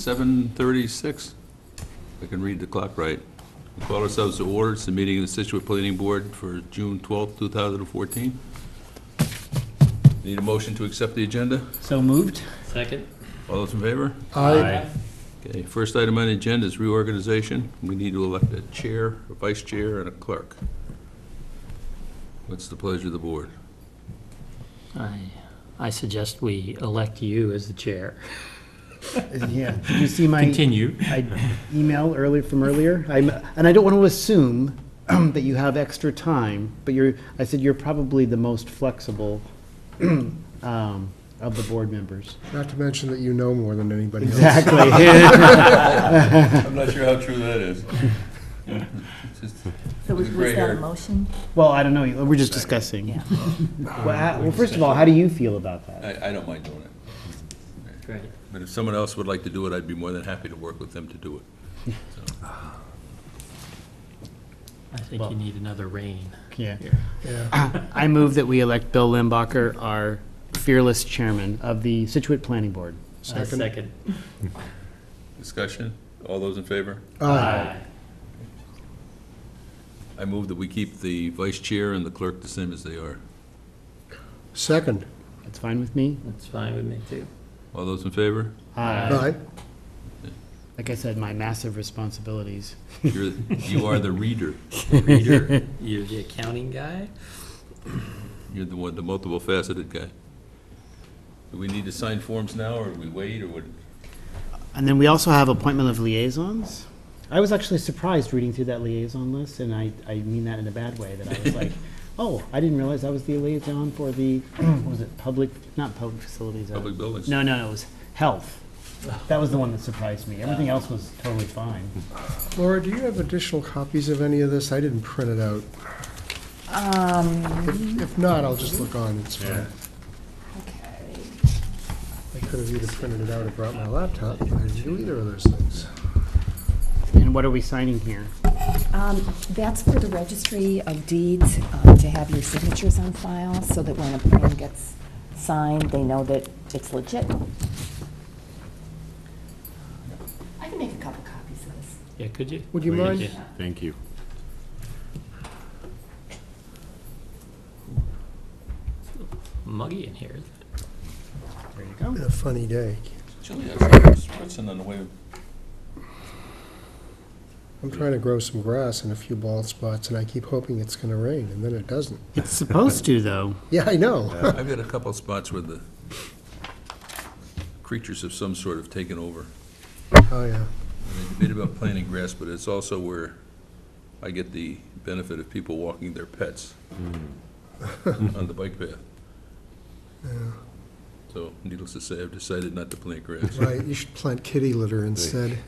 7:36. I can read the clock right. We call ourselves to order. It's the meeting of the Scituate Planning Board for June 12th, 2014. Need a motion to accept the agenda? So moved. Second. All those in favor? Aye. Okay, first item on the agenda is reorganization. We need to elect a chair, a vice chair, and a clerk. What's the pleasure of the board? I suggest we elect you as the chair. Yeah. Did you see my Continue. email earlier? And I don't want to assume that you have extra time, but I said you're probably the most flexible of the board members. Not to mention that you know more than anybody else. Exactly. I'm not sure how true that is. So was that a motion? Well, I don't know. We're just discussing. Yeah. Well, first of all, how do you feel about that? I don't mind doing it. Great. But if someone else would like to do it, I'd be more than happy to work with them to do it. So, I think you need another reign. Yeah. Yeah. I move that we elect Bill Limbacher, our fearless chairman of the Scituate Planning Board. Second. discussion? All those in favor? Aye. I move that we keep the vice chair and the clerk the same as they are. Second. That's fine with me. That's fine with me, too. All those in favor? Aye. Like I said, my massive responsibilities. You are the reader. Reader, you're the accounting guy? You're the one, the multiple faceted guy. Do we need to sign forms now, or we wait, or what? And then we also have appointment of liaisons. I was actually surprised reading through that liaison list, and I mean that in a bad way, that I was like, oh, I didn't realize I was the liaison for the, what was it, not public facilities. Public buildings. No, it was health. That was the one that surprised me. Everything else was totally fine. Laura, do you have additional copies of any of this? I didn't print it out. If not, I'll just look on, it's fine. Okay. I could have either printed it out or brought my laptop. I didn't do either of those things. And what are we signing here? That's for the registry of deeds, to have your signatures on file, so that when a plan gets signed, they know that it's legit. I can make a couple copies of this. Yeah, could you? Would you mind? Yeah. Thank you. Muggy in here, isn't it? There you go. Been a funny day. Chili, spritzing on the way. I'm trying to grow some grass in a few bald spots, and I keep hoping it's going to rain, and then it doesn't. It's supposed to, though. Yeah, I know. I've got a couple of spots where the creatures of some sort have taken over. Oh, yeah. And they debate about planting grass, but it's also where I get the benefit of people walking their pets on the bike path. Yeah. So needless to say, I've decided not to plant grass. Right, you should plant kitty litter instead.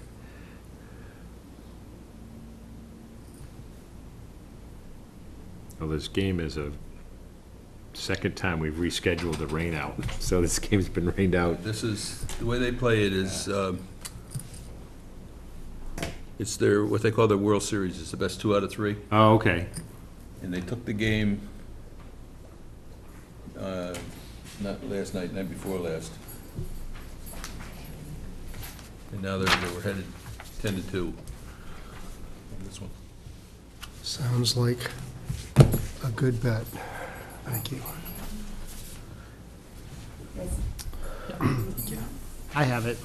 Well, this game is a second time we've rescheduled the rain out, so this game's been rained out. This is, the way they play it is, it's their, what they call their World Series. It's the best 2 out of 3. Oh, okay. And they took the game, not last night, night before last. And now they were headed 10-2 on this one. Sounds like a good bet. Thank you. I have it,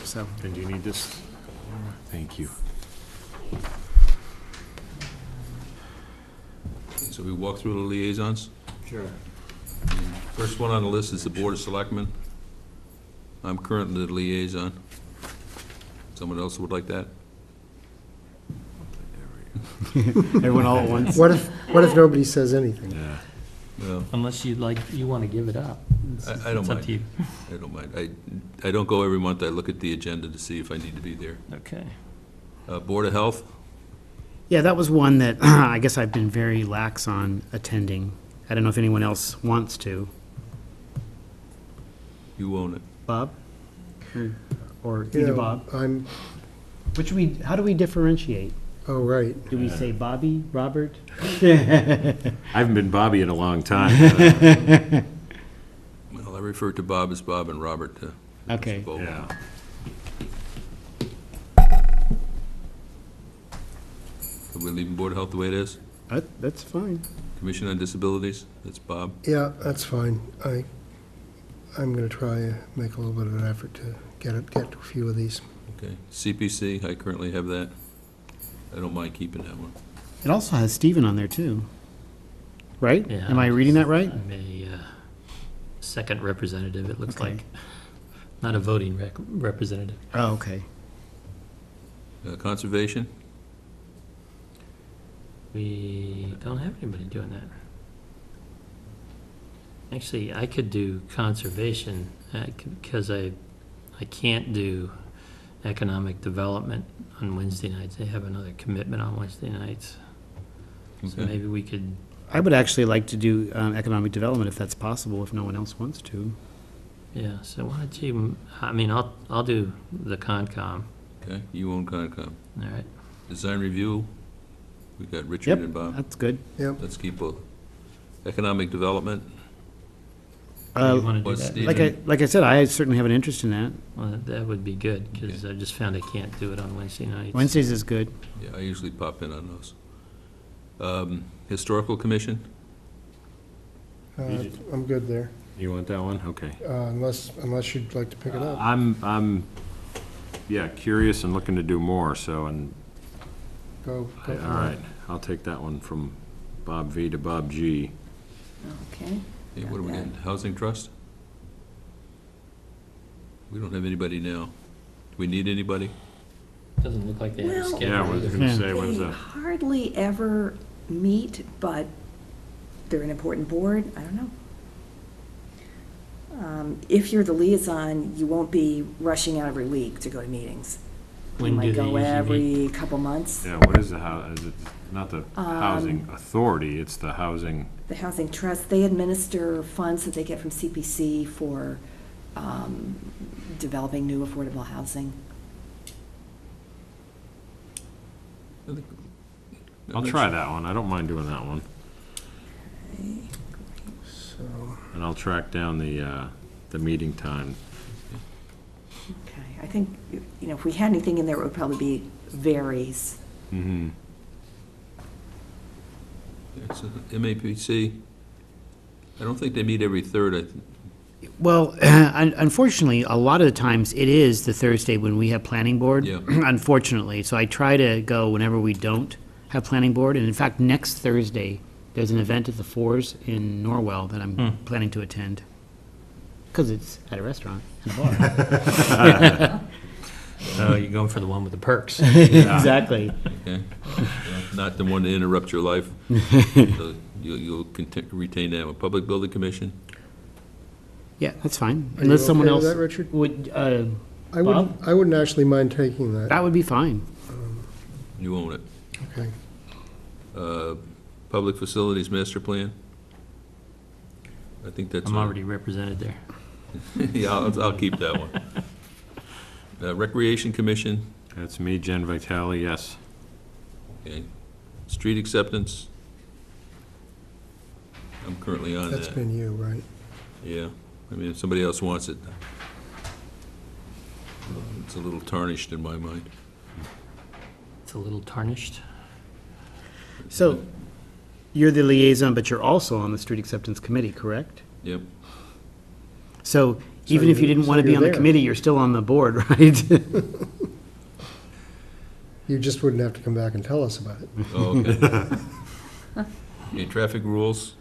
so. And do you need this? Thank you. So we walk through the liaisons. Sure. First one on the list is the Board of Selectmen. I'm currently the liaison. Someone else would like that? Everyone all at once. What if nobody says anything? Yeah. Well, Unless you want to give it up. I don't It's up mind. to you. I don't mind. I don't go every month. I look at the agenda to see if I need to be there. Okay. Board of Health, Yeah, that was one that I guess I've been very lax on attending. I don't know if anyone else wants to. you own it. Bob? Or You either know, Bob? How do we differentiate? Oh, right. Do we say Bobby, Robert? I haven't been Bobby in a long time. Well, I refer to Bob as Bob and Robert to Okay. Bob. Yeah. we're leaving Board of Health the way it is? That's fine. Commission on Disabilities, that's Bob. Yeah, that's fine. I'm gonna try and make a little bit of an effort to get to a few of these. Okay. CPC, I currently have that. I don't mind keeping that one. It also has Stephen on there, too. Right? Yeah. Am I reading that right? I'm a second representative, it looks Okay. like. Not a voting representative. Oh, okay. Conservation, We don't have anybody doing that. Actually, I could do conservation, because I can't do economic development on Wednesday nights. They have another commitment on Wednesday nights. So Okay. maybe we could, I would actually like to do economic development if that's possible, if no one else wants to. yeah, so why don't you, I mean, I'll do the Concom, okay, you own Concom. all right? Design Review, we got Richard Yep, and Bob. that's good. Yep. Let's keep both. Economic Development, You want to do what's that? the- Like I said, I certainly have an interest in that. Well, that would be good, because I just found I can't do it on Wednesday nights. Wednesdays is good. yeah, I usually pop in on those. Historical Commission, I'm good there, You want that one? Okay. unless you'd like to pick it up. I'm, yeah, curious and looking to do more, so, and, Go all for it. right, I'll take that one from Bob V to Bob G. Okay. hey, what are we Got getting, Housing Trust? We don't have anybody now. Do we need anybody? Doesn't look like they have a Well- schedule. Yeah, I was either. gonna Yeah. say, what is They that? hardly ever meet, but they're an important board, I don't know. If you're the liaison, you won't be rushing out every week to go to meetings. You When do might they go usually meet? every couple months. Yeah, what is the is it not the Housing Authority, it's the Housing, The Housing Trust, they administer funds that they get from CPC for developing new affordable housing. I'll try that one, I don't mind doing that one. So, And I'll track down the meeting time. Okay, I think, you know, if we had anything in there, it would probably be varies. Mm-hmm. It's MAPC, I don't think they meet every third, Well, unfortunately, a lot of the times it is the Thursday when we have planning board. Yeah. Unfortunately, so I try to go whenever we don't have planning board. And in fact, next Thursday, there's an event at the Fours in Norwell that I'm planning to attend. Because it's at a restaurant and a bar. Oh, you're going for the one with the perks. Exactly. okay? Not the one to interrupt your life. So you'll retain that one. Public Building Commission, Yeah, that's fine. Are you Unless someone okay with else that, Richard? would, I wouldn't actually mind taking that. that would be fine. you own it. Okay. Public Facilities Master Plan, I think that's. I'm on. already represented there. Yeah, I'll keep that one. Recreation Commission, That's me, Jen Vitale, yes. okay. Street Acceptance, I'm currently on That's that. been you, right? Yeah, I mean, if somebody else wants it, it's a little tarnished in my mind. It's a little tarnished. So you're the liaison, but you're also on the Street Acceptance Committee, correct? Yep, So even if you didn't so want to be you're on the there. committee, you're still on the board, right? You just wouldn't have to come back and tell us about it. oh, okay. Okay, traffic rules,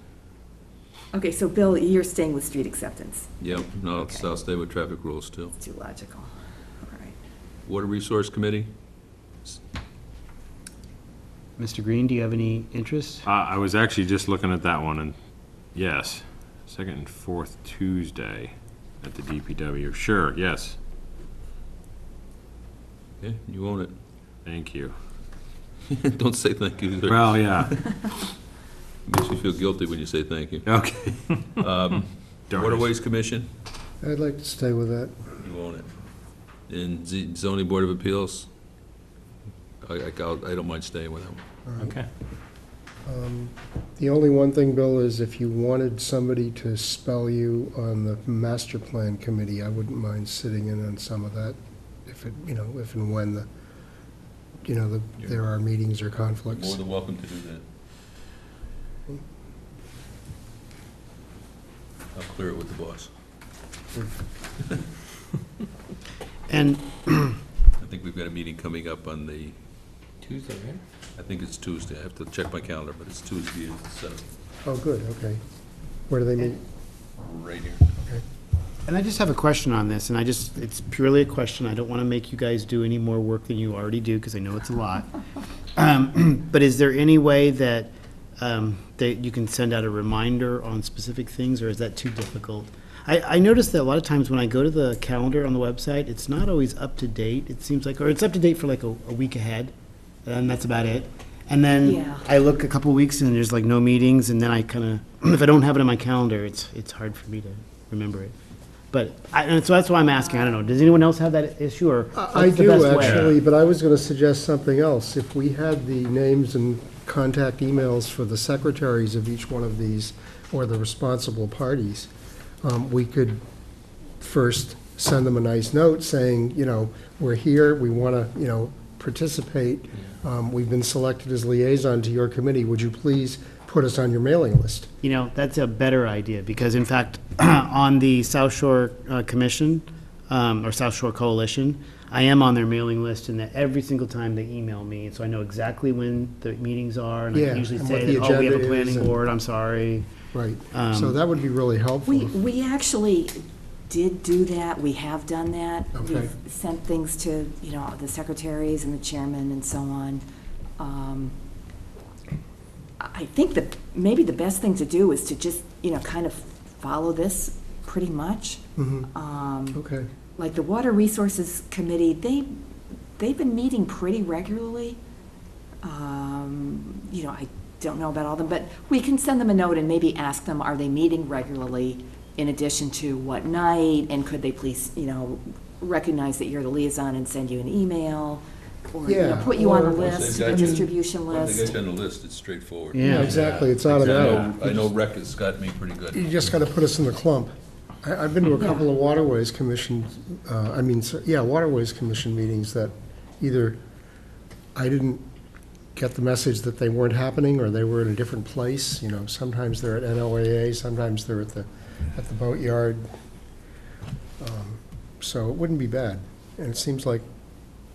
Okay, so Bill, you're staying with street acceptance. yep, no, Okay. I'll stay with traffic rules too. It's too logical. All right. Water Resource Committee, Mr. Green, do you have any interest? I was actually just looking at that one, and yes, second and fourth Tuesday at the DPW. Sure, yes, okay, you own thank you. it. Don't say thank you either. Well, yeah, Makes me feel guilty when you say thank you. okay. Darn it. Waterways Commission, I'd like to stay with that. you own it. And Zoning Board of Appeals, I don't mind staying with them. Okay. The only one thing, Bill, is if you wanted somebody to spell you on the master plan committee, I wouldn't mind sitting in on some of that, if it, if and when there are meetings or More conflicts. than welcome to do that. I'll clear it with the boss. And I think we've got a meeting coming up on the, Tuesday, right? I think it's Tuesday. I have to check my calendar, but it's Tuesday at 7, Oh, good, okay. Where do they meet? right here. And I just have a question on this, and it's purely a question. I don't want to make you guys do any more work than you already do, because I know it's a lot. But is there any way that you can send out a reminder on specific things, or is that too difficult? I noticed that a lot of times when I go to the calendar on the website, it's not always up to date, it seems like, or it's up to date for like a week ahead, and that's about it. And then Yeah. I look a couple weeks and there's like no meetings, and then I kind of, if I don't have it on my calendar, it's hard for me to remember it. But, and so that's why I'm asking, I don't know, does anyone else have that issue, or I what's the do, best way? actually, but I was going to suggest something else. If we had the names and contact emails for the secretaries of each one of these, or the responsible parties, we could first send them a nice note saying, we're here, we want to, participate. We've been selected as liaison to your committee. Would you please put us on your mailing list? That's a better idea, because in fact, on the South Shore Commission, or South Shore Coalition, I am on their mailing list, and that every single time they email me, so I know exactly when the meetings are, and I Yeah, can usually and say what the that, oh, we have a agenda is, planning and- board, I'm sorry. Right, so that would be really helpful. We actually did do that, we have done that. Okay. We've sent things to, the secretaries and the chairman and so on. I think that maybe the best thing to do is to just, kind of follow this pretty much. Okay, Like the Water Resources Committee, they've been meeting pretty regularly. I don't know about all of them, but we can send them a note and maybe ask them, are they meeting regularly in addition to what night? And could they please, recognize that you're the liaison and send you an email? Or, Yeah, put you on the or- list, Once a they've got you- distribution Once they list. get you on the list, it's straightforward. Yeah. exactly, it's I automatic. know Rec has got me pretty good. You just got to put us in the clump. I've been to a couple of Waterways Commission, Waterways Commission meetings that either I didn't get the message that they weren't happening, or they were in a different place. Sometimes they're at NOAA, sometimes they're at the boatyard. So it wouldn't be bad. And it seems like,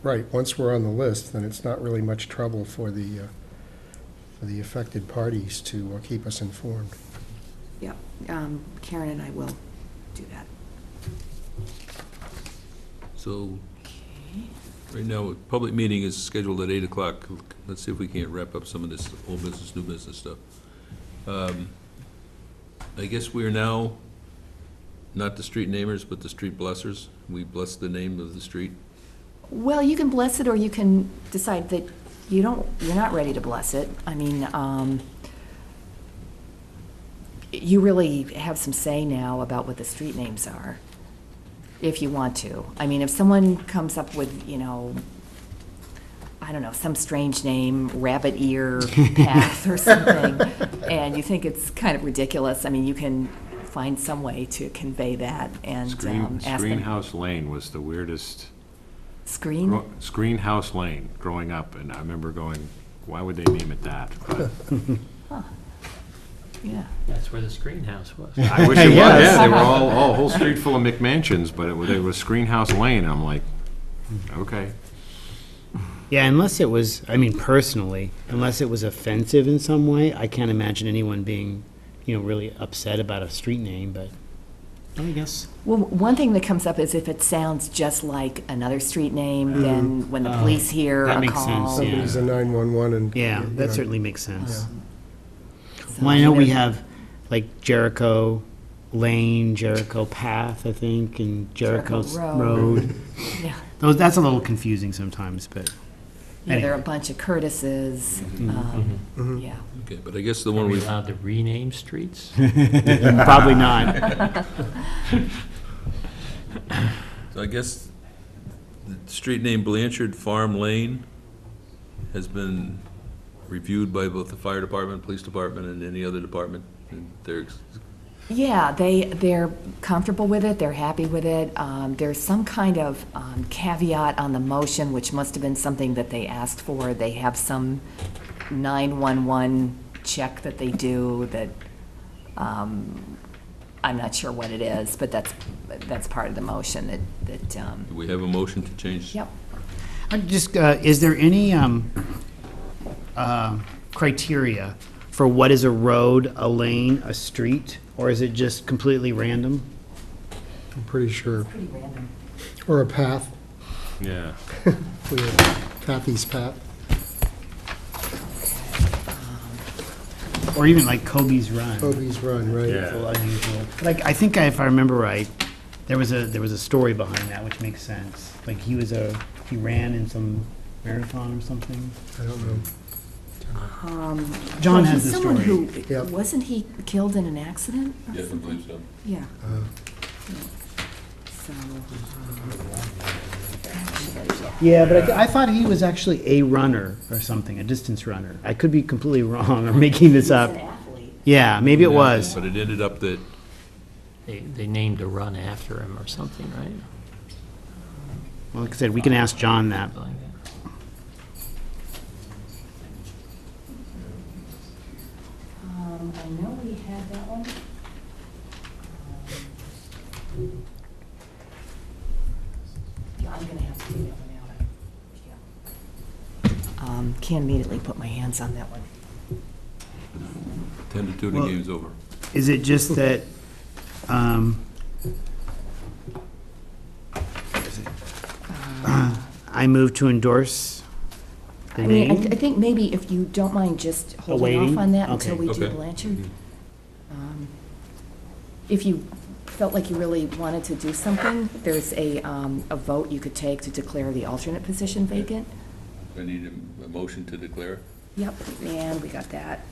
right, once we're on the list, then it's not really much trouble for the affected parties to keep us informed. Yeah, Karen and I will do that. So, right now, a public meeting is scheduled at 8 o'clock. Let's see if we can't wrap up some of this old business, new business stuff. I guess we are now not the street namers, but the street blessers. We bless the name of the street. Well, you can bless it, or you can decide that you're not ready to bless it. I mean, you really have some say now about what the street names are, if you want to. I mean, if someone comes up with, I don't know, some strange name, Rabbit Ear Path or something, and you think it's kind of ridiculous, I mean, you can find some way to convey that and ask them. Screenhouse Lane was the weirdest, Screen? Screenhouse Lane, growing up, and I remember going, why would they name it that? But Yeah. That's where the screen house was. I wish it was, Yes. yeah, they were all, a whole street full of McMansions, but they was Screenhouse Lane, I'm like, okay. Yeah, unless it was, personally, unless it was offensive in some way, I can't imagine anyone being, really upset about a street name, but I guess. Well, one thing that comes up is if it sounds just like another street name, then when the police hear That a makes call. sense, yeah. Somebody's a 911 and. Yeah, you that know, certainly makes sense. So, Well, I know we either- have, like, Jericho Lane, Jericho Path, I think, and Jericho Jericho Road. Yeah. That's a little confusing sometimes, but, Yeah, there are a Anyway. bunch of Curtises. Yeah. Okay, but I guess the Are one we we, allowed to rename streets? probably not. so I guess the street name Blanchard Farm Lane has been reviewed by both the fire department, police department, and any other department. And they're Yeah, they're comfortable with it, they're happy with it. There's some kind of caveat on the motion, which must have been something that they asked for. They have some 911 check that they do that, I'm not sure what it is, but that's part of the motion that, Do we have a motion to change? yep. I'm just, is there any criteria for what is a road, a lane, a street, or is it just completely random? I'm pretty sure. Pretty random. Or a path. Yeah. We have Kathy's path. Or even like Kobe's Run? Kobe's Run, right? Yeah. It's a little unusual. Like, I think if I remember right, there was a story behind that, which makes sense. Like, he ran in some marathon or something. I don't know. John Well, has he's the someone story. who, Yep. wasn't he killed in an accident? or Yes, I something? believe so. Yeah. So, Yeah, but I thought he was actually a runner or something, a distance runner. I could be completely wrong or making this he's up. an athlete. Yeah, maybe it was. But it ended up that, They named a run after him or something, right? Well, like I said, we can ask John that. Something like that. I know we had that one. Yeah, I'm gonna have to do that one out. Can't immediately put my hands on that one. 10 to 2, the Well- game's over. Is it just that, I move to endorse the I mean, I name? think maybe if you don't mind just holding waiting? off on that until Okay. we do Okay. Blanchard. If you felt like you really wanted to do something, there's a vote you could take to declare the alternate position vacant. I need a motion to declare. Yep, and we got that.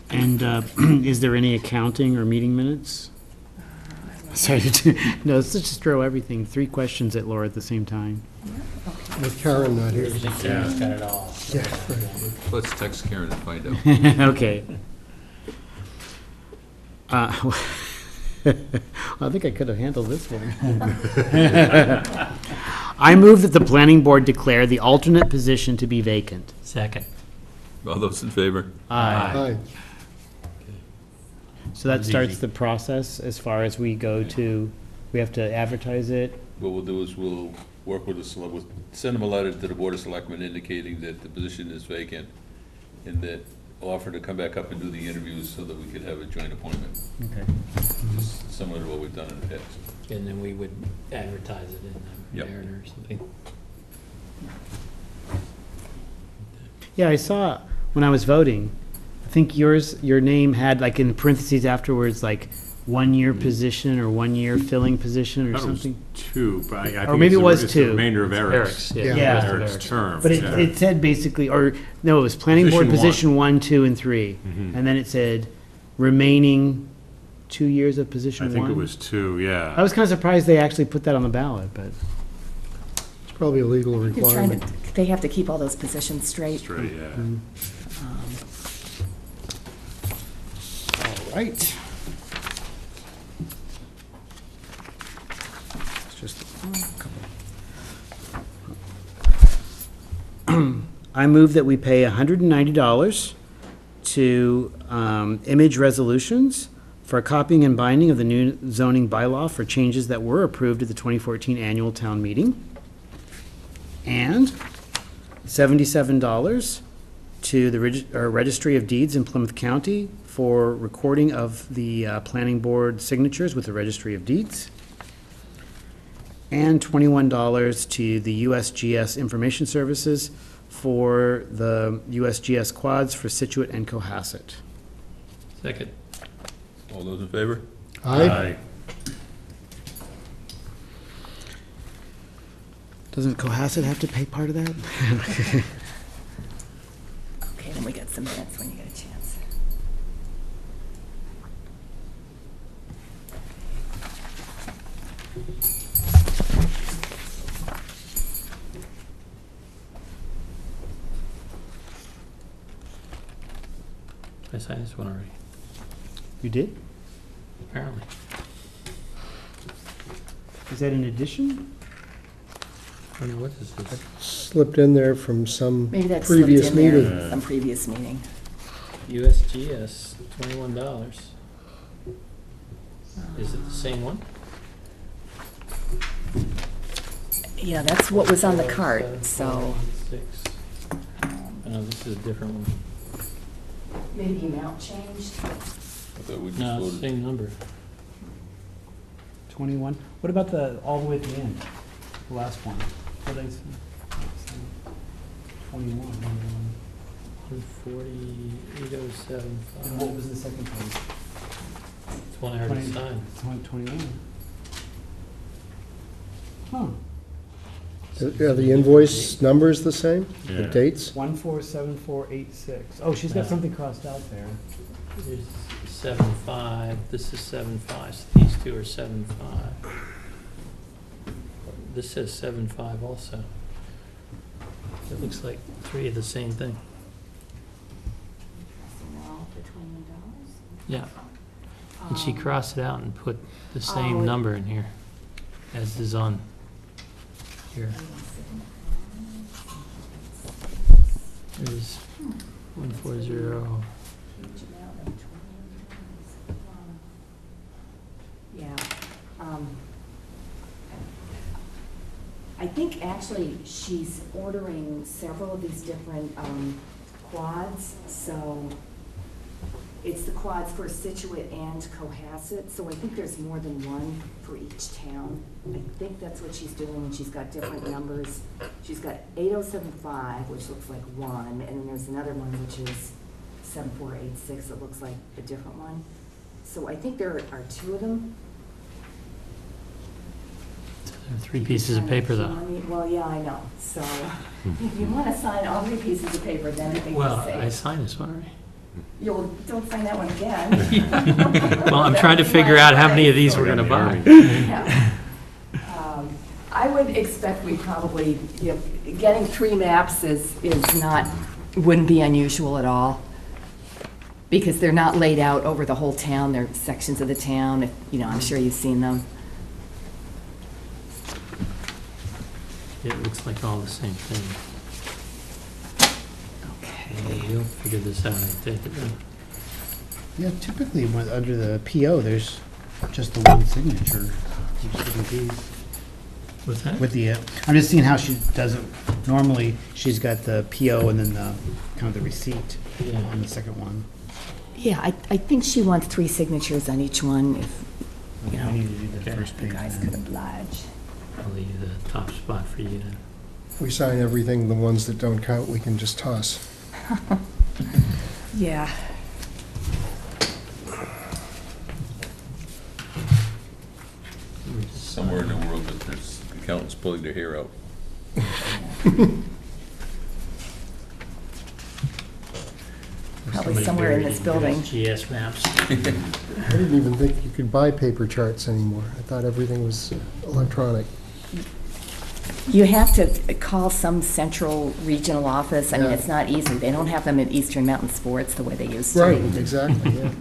And is there any accounting or meeting minutes? Sorry, no, let's just throw everything, 3 questions at Laura at the same time. With Karen not here. Karen's got it all. Yeah, right. Let's text Karen and find out. Okay. I think I could have handled this one. I move that the planning board declare the alternate position to be vacant. Second. All those in favor? Aye. So that It's starts easy. the process as far as we go to, we have to advertise it. What we'll do is we'll work with send them a letter to the Board of Selectmen indicating that the position is vacant and that offer to come back up and do the interviews so that we could have a joint appointment, Okay. just similar to what we've done in the past. And then we would advertise it in the Yep. Mariner or something. Yeah, I saw, when I was voting, I think your name had like in parentheses afterwards, like 1-year position or 1-year filling position or I thought it was something. 2, but I think Or maybe it's it was it's 2. the remainder of Eric's. Eric's, Yeah. Yeah. Eric's term. But yeah. it said basically, or, no, it was planning board Position position 1, 2, and 3. Mhm. And then it said remaining 2 years of position I 1. think it was 2, yeah. I was kind of surprised they actually put that on the ballot, but, It's probably a legal They're trying requirement. to, they have to keep all those positions straight. Straight, yeah. all right. It's just a couple. I move that we pay $190 to Image Resolutions for copying and binding of the new zoning bylaw for changes that were approved at the 2014 annual town meeting. And $77 to the Registry of Deeds in Plymouth County for recording of the planning board signatures with the Registry of Deeds. And $21 to the USGS Information Services for the USGS quads for Scituate and Cohasset. Second. All those in favor? Aye. Doesn't Cohasset have to pay part of that? Okay, then we got some minutes when you get a chance. I signed this one already. You did? apparently. Is that an addition? I don't know, what is this? Slipped in there from some Maybe that's slipped previous in there, meeting. some previous meeting. USGS, $21. Is it the same one? Yeah, that's what was on the cart, so 6. No, this is a different one. maybe amount changed. I thought we just No, it's the voted. same number. 21. What about all the way at the end? The last one? What did I say? 21. 140, 807. And what was the second page? It's one I already signed. 21. Huh. Are the invoice numbers the same? The Yeah. dates? 147486. Oh, she's got No. something crossed out there. There's 7.5, this is 7.5, so these two are 7.5. This says 7.5 also. It looks like three of the same thing. No, for $21? Yeah, and she Um, crossed it out and put the Oh, same it- number in here, as is on here. There's 140. Yeah. I think actually she's ordering several of these different quads, so it's the quads for Scituate and Cohasset, so I think there's more than one for each town. I think that's what she's doing, and she's got different numbers. She's got 8075, which looks like one, and then there's another one which is 7486, that looks like a different one. So I think there are two of them. There are 3 pieces of paper, though. Well, yeah, I know, so if you want to sign all 3 pieces of paper, then I think Well, it's I safe. signed this one already. Don't sign that one again. Well, I'm trying to figure out how many of these we're gonna buy. Yeah. I would expect we probably, getting 3 maps is not, wouldn't be unusual at all, because they're not laid out over the whole town, they're sections of the town, I'm sure you've seen them. It looks like all the same thing. Okay. You'll figure this out, I take it then. Yeah, typically under the PO, there's just the one signature. What's that? With the, I'm just seeing how she does it. Normally, she's got the PO and then the, kind of the receipt Yeah. on the second one. Yeah, I think she wants 3 signatures on each one, if, I need to do the Okay. first you page. guys then. could oblige. I'll leave the top spot for you then. We sign everything, the ones that don't count, we can just toss. Yeah. Somewhere in the world that there's accountants pulling their hair out. Probably Somebody somewhere in buried this building. GS maps. I didn't even think you could buy paper charts anymore. I thought everything was electronic. You have to call some central regional office. I mean, Yeah. it's not easy. They don't have them at Eastern Mountain Sports the way they used to. Right, exactly, yeah.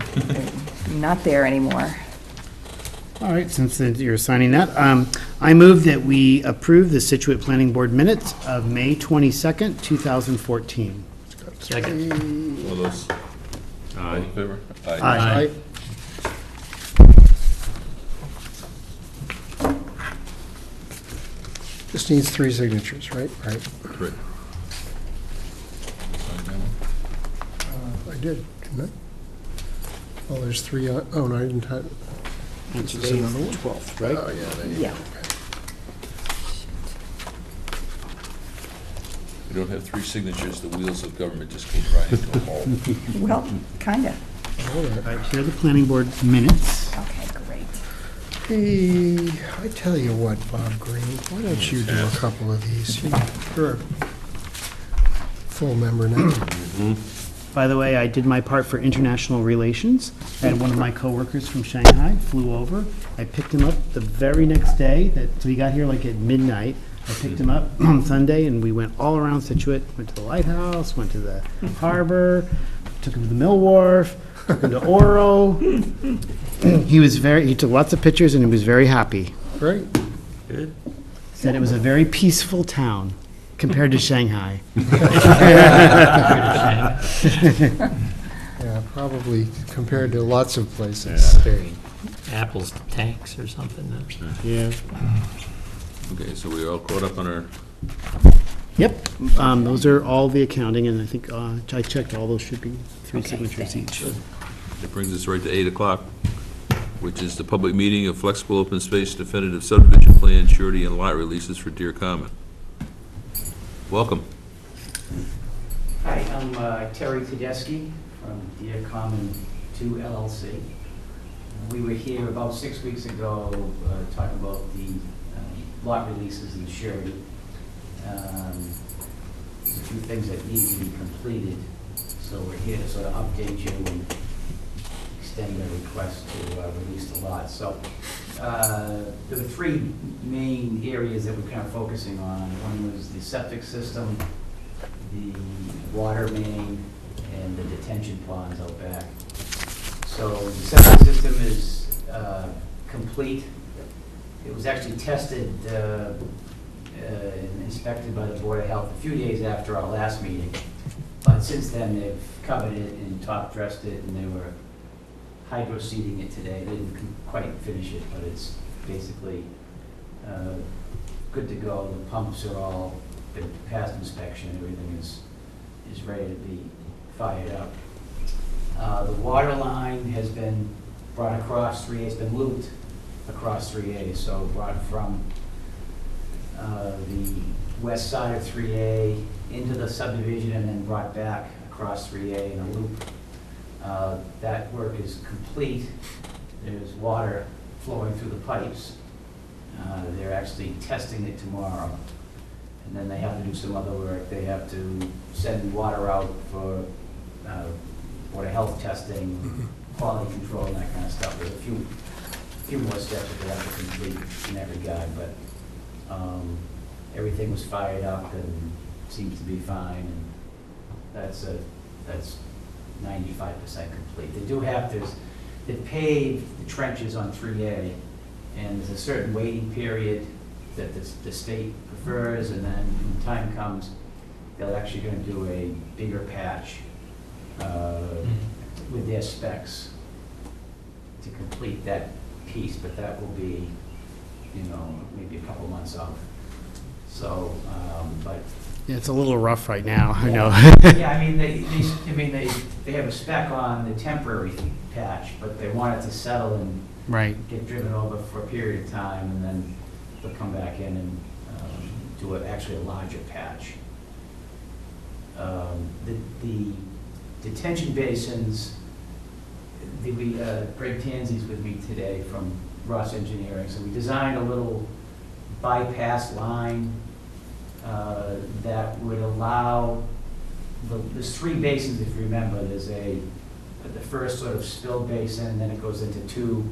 Not there anymore. All right, since you're signing that, I move that we approve the Scituate Planning Board minutes of May 22nd, 2014. Second. All those, all in favor? Aye. Just needs 3 signatures, right? Right. Correct. Sign that one. I did, didn't I? Oh, there's 3 on, oh, no, I didn't have. This is another one? 12th, right? Oh, yeah, there you go. Yeah. We don't have 3 signatures, the wheels of government just go grinding to a halt. Well, kind of. All right. All right, here are the planning board minutes. Okay, great. Hey, I tell you what, Bob Green, why don't you do a couple of these? You're a full member now. By the way, I did my part for international relations. I had one of my coworkers from Shanghai flew over. I picked him up the very next day, so he got here like at midnight. I picked him up on Sunday, and we went all around Scituate, went to the lighthouse, went to the harbor, took him to the mill wharf, took him to Oro. He took lots of pictures and he was very happy. Great. Good. Said it was a very peaceful town compared to Shanghai. Yeah, probably compared to lots of places. Apple's tanks or something. Yeah. Okay, so we all caught up on our, Yep, those are all the accounting, and I think I checked, all those should be 3 signatures each. that brings us right to 8 o'clock, which is the public meeting of flexible open space definitive subdivision plan, surety, and lot releases for Deer Common. Welcome. Hi, I'm Terry Tedeschi from Deer Common 2 LLC. We were here about 6 weeks ago talking about the lot releases and surety. There's a few things that need to be completed, so we're here to sort of update you and extend the request to release the lot. So there were 3 main areas that we're kind of focusing on. One was the septic system, the water main, and the detention ponds out back. So the septic system is complete. It was actually tested and inspected by the Board of Health a few days after our last meeting. But since then, they've covered it and top dressed it, and they were hydro seeding it today. They didn't quite finish it, but it's basically good to go. The pumps are all been past inspection. Everything is ready to be fired up. The water line has been brought across 3A. It's been looped across 3A, so brought from the west side of 3A into the subdivision and then brought back across 3A in a loop. That work is complete. There's water flowing through the pipes. They're actually testing it tomorrow. And then they have to do some other work. They have to send water out for water health testing, quality control, and that kind of stuff. There's a few more steps that they have to complete in that regard, but everything was fired up and seems to be fine, and that's 95% complete. They do have to, they paved the trenches on 3A, and there's a certain waiting period that the state prefers, and then when time comes, they're actually going to do a bigger patch with their specs to complete that piece, but that will be, maybe a couple months off. So, but Yeah, it's a little rough right now, I know. yeah, I mean, they have a spec on the temporary patch, but they want it to settle and Right. get driven over for a period of time, and then they'll come back in and do actually a larger patch. The detention basins, Greg Tanzi's with me today from Ross Engineering, so we designed a little bypass line that would allow, there's 3 basins if you remember. There's the first sort of spill basin, and then it goes into 2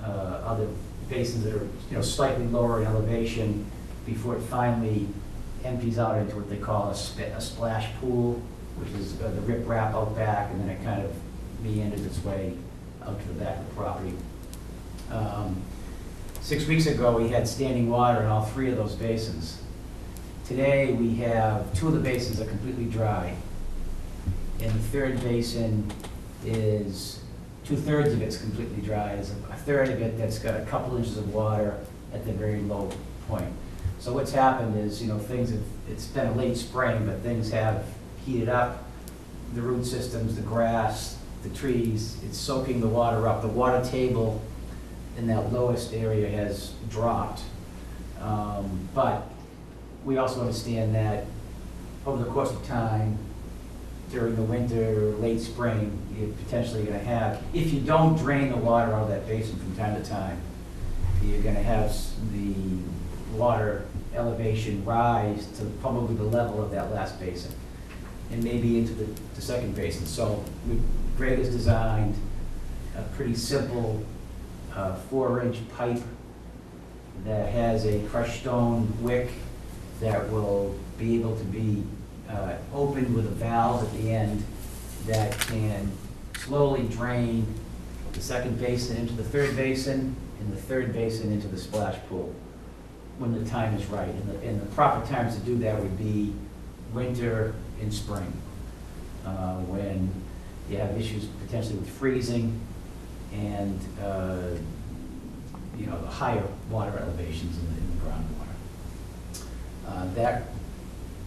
other basins that are slightly lower in elevation before it finally empties out into what they call a splash pool, which is the rip-rap out back, and then it kind of meanders its way out to the back of the property. 6 weeks ago, we had standing water in all 3 of those basins. Today, we have 2 of the basins are completely dry, and the 3rd basin is 2/3 of it's completely dry. There's a third of it that's got a couple inches of water at the very low point. So what's happened is, it's been a late spring, but things have heated up. The root systems, the grass, the trees, it's soaking the water up. The water table in that lowest area has dropped. But we also understand that over the course of time, during the winter, late spring, you're potentially going to have, if you don't drain the water out of that basin from time to time, you're going to have the water elevation rise to probably the level of that last basin, and maybe into the second basin. So Greg has designed a pretty simple 4-inch pipe that has a crushed stone wick that will be able to be opened with a valve at the end that can slowly drain the second basin into the third basin, and the third basin into the splash pool when the time is right. And the proper times to do that would be winter and spring, when you have issues potentially with freezing and, you know, the higher water elevations in the groundwater. That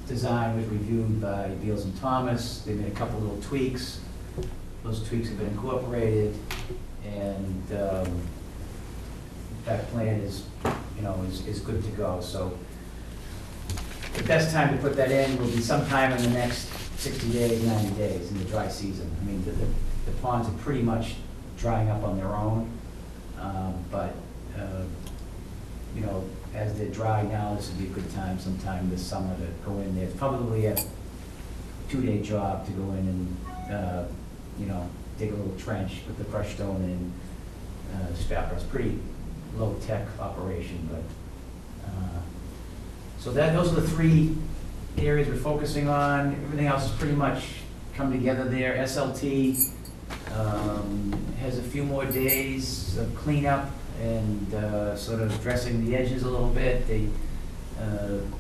design was reviewed by Beals and Thomas. They made a couple little tweaks. Those tweaks have been incorporated, and that plan is, you know, is good to go. So the best time to put that in will be sometime in the next 60 days, 90 days in the dry season. I mean, the ponds are pretty much drying up on their own, but, you know, as they're dry now, this would be a good time sometime this summer to go in there. It's probably a 2-day job to go in and, you know, dig a little trench, put the crushed stone in, spatter. It's pretty low-tech operation, but, so those are the 3 areas we're focusing on. Everything else is pretty much come together there. SLT has a few more days of cleanup and sort of dressing the edges a little bit. They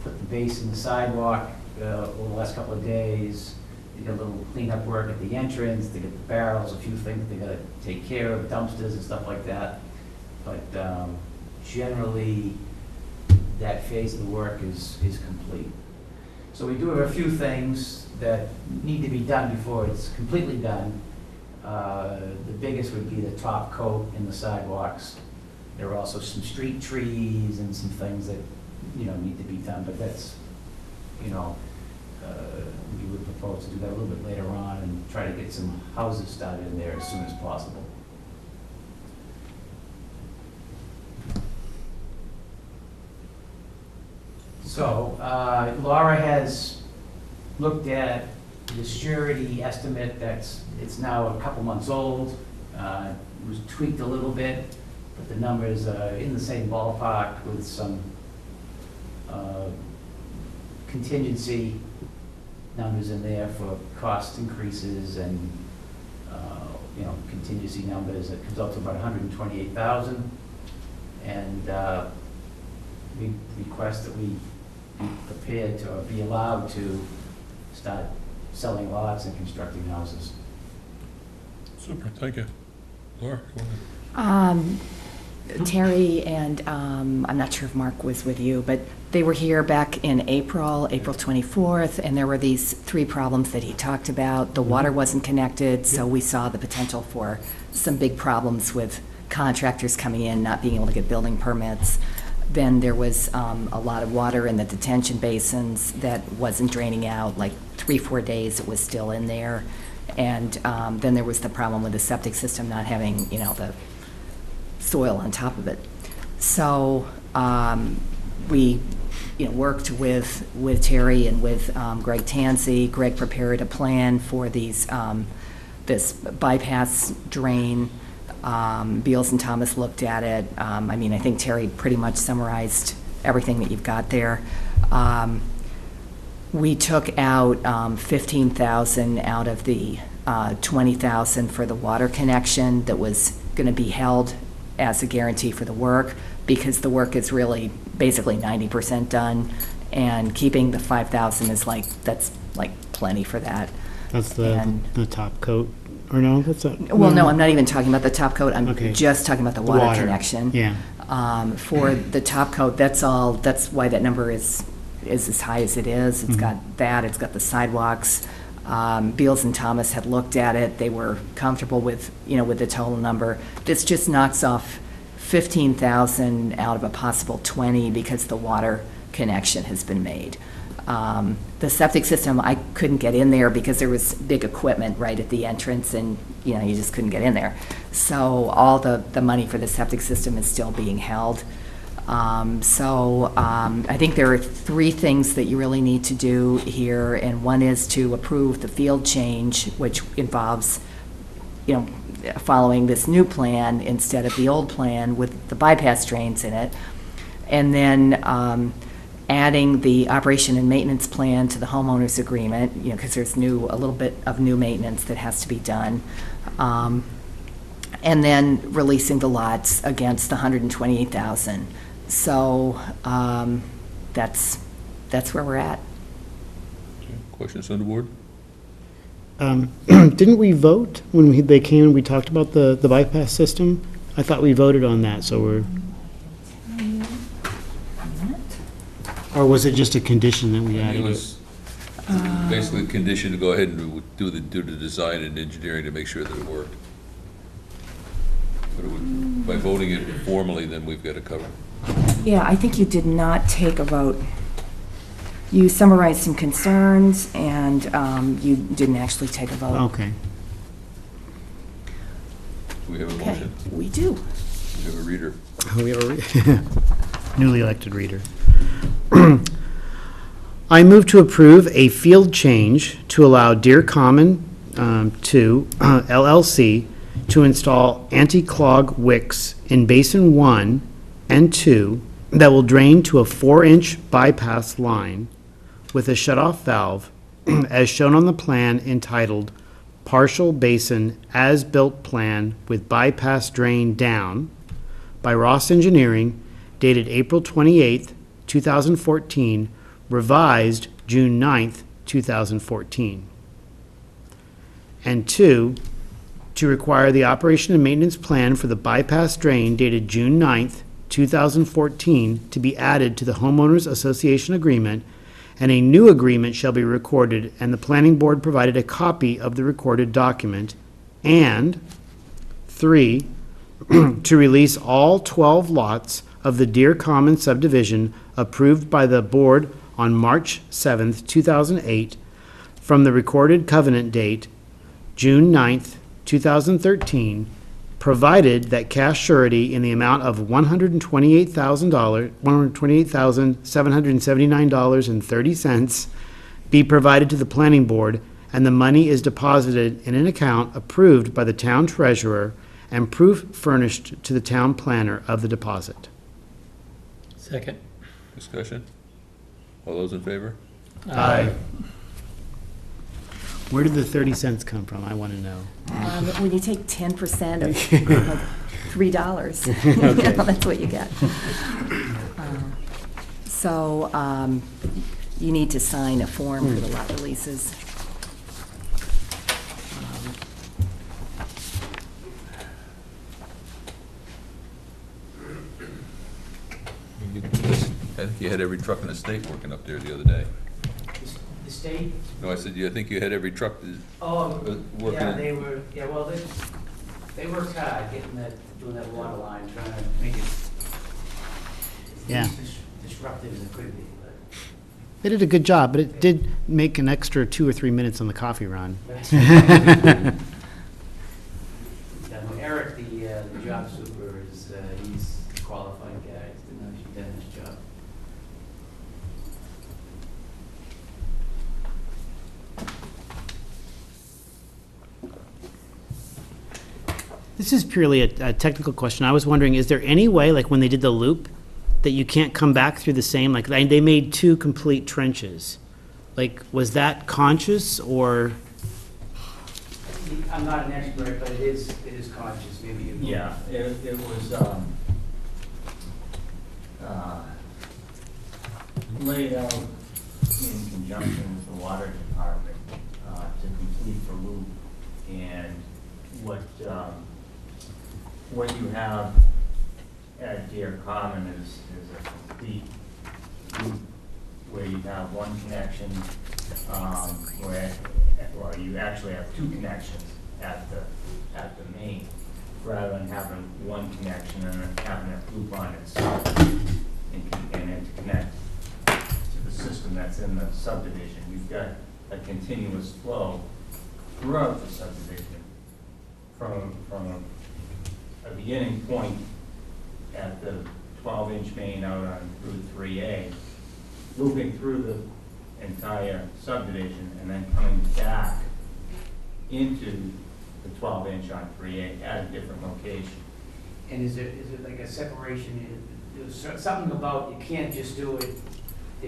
put the base in the sidewalk over the last couple of days. They got a little cleanup work at the entrance. They got the barrels, a few things they gotta take care of, dumpsters and stuff like that. But generally, that phase of the work is complete. So we do have a few things that need to be done before it's completely done. The biggest would be the top coat in the sidewalks. There are also some street trees and some things that, you know, need to be done, but that's, you know, we would propose to do that a little bit later on and try to get some houses started in there as soon as possible. So, Laura has looked at the surety estimate it's now a couple months old. It was tweaked a little bit, but the numbers are in the same ballpark with some contingency numbers in there for cost increases and, you know, contingency numbers. It comes out to about $128,000. And we request that we be prepared to, or be allowed to start selling lots and constructing houses. Super, thank you. Laura, you want Terry and, I'm not sure if Mark was with you, but they were here back in April 24th, and there were these 3 problems that he talked about. The water wasn't connected, so we saw the potential for some big problems with contractors coming in, not being able to get building permits. Then there was a lot of water in the detention basins that wasn't draining out, like 3-4 days it was still in there. And then there was the problem with the septic system not having, you know, the soil on top of it. So we, you know, worked with Terry and with Greg Tansey. Greg prepared a plan for these this bypass drain. Beals and Thomas looked at it. I mean, I think Terry pretty much summarized everything that you've got there. We took out $15,000 out of the $20,000 for the water connection that was going to be held as a guarantee for the work, because the work is really basically 90% done, and keeping the $5,000 is like, that's like plenty for that. That's And- the top coat, or no, that's a. Well, no, I'm not even talking about the top coat. I'm Okay. just talking about the water connection. Yeah. For the top coat, that's all, that's why that number is as high as it is. It's got that, it's got the sidewalks. Beals and Thomas had looked at it. They were comfortable with, you know, with the total number. This just knocks off $15,000 out of a possible 20 because the water connection has been made. The septic system, I couldn't get in there because there was big equipment right at the entrance, and, you know, you just couldn't get in there. So all the money for the septic system is still being held. I think there are 3 things that you really need to do here, and one is to approve the field change, which involves, you know, following this new plan instead of the old plan with the bypass drains in it. And then adding the operation and maintenance plan to the homeowners agreement, you know, because there's a little bit of new maintenance that has to be done. And then releasing the lots against the 128,000. So that's where we're at. Questions on the board? Didn't we vote when they came and we talked about the bypass system? I thought we voted on that, so we're, or was it just a condition that we It added? was basically a condition to go ahead and do the design and engineering to make sure that it worked. But by voting it formally, then we've got to cover it. Yeah, I think you did not take a vote. You summarized some concerns, and you didn't actually take a vote. Okay. We have a Okay, motion. we do. We have a reader. We have a newly elected reader. I move to approve a field change to allow Deer Common to LLC to install anti-clog wicks in Basin 1 and 2 that will drain to a 4-inch bypass line with a shut-off valve as shown on the plan entitled Partial Basin As-Built Plan with Bypass Drain Down by Ross Engineering, dated April 28th, 2014, revised June 9th, 2014. And 2, to require the operation and maintenance plan for the bypass drain dated June 9th, 2014, to be added to the Homeowners Association agreement, and a new agreement shall be recorded, and the planning board provided a copy of the recorded document. And 3, to release all 12 lots of the Deer Common subdivision approved by the board on March 7th, 2008, from the recorded covenant date, June 9th, 2013, provided that cash surety in the amount of $128,779.30 be provided to the planning board, and the money is deposited in an account approved by the town treasurer and proof furnished to the town planner of the deposit. Second. Discussion? All those in favor? Aye. Where did the 30 cents come from? I want to know. When you take 10% of like $3, you know, that's what you get. So you need to sign a form for the lot releases. I think you had every truck in the state working up there the other day. The state, No, I said, I think you had every truck working. yeah, they were, well, they worked hard doing that water line, trying to make it as Yeah. least disruptive as it could be, but. They did a good job, but it did make an extra 2 or 3 minutes on the coffee run. Yeah, no, Eric, the job super, he's a qualified guy, he's done his job. This is purely a technical question. I was wondering, is there any way, like when they did the loop, that you can't come back through the same, like they made 2 complete trenches? Like, was that conscious or? I'm not an expert, but it is conscious, maybe you. Yeah, it was laid out in conjunction with the water department to complete the loop. And what you have at Deer Common is a complete loop where you have one connection, well, you actually have 2 connections at the main, rather than having one connection and then having it loop on itself and then to connect to the system that's in the subdivision. You've got a continuous flow throughout the subdivision from a beginning point at the 12-inch main out on Route 3A, looping through the entire subdivision and then coming back into the 12-inch on 3A at a different location. And is it like a separation, there's something about, you can't just do it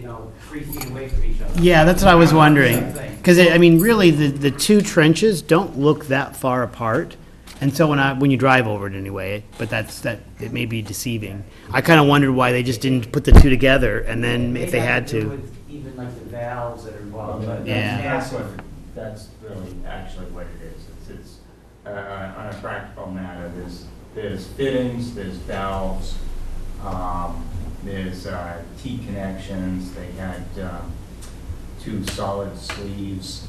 3 feet away from each other. Yeah, that's what I was wondering. Same thing. Because, I mean, really, the two trenches don't look that far apart. And so when you drive over it anyway, but it may be deceiving. I kind of wondered why they just didn't put the two together, and then if they had Maybe it to. have do with even like the valves that are involved. Well, but Yeah. that's really actually what it is. It's, on a practical matter, there's fittings, there's valves, there's T connections, they had 2 solid sleeves,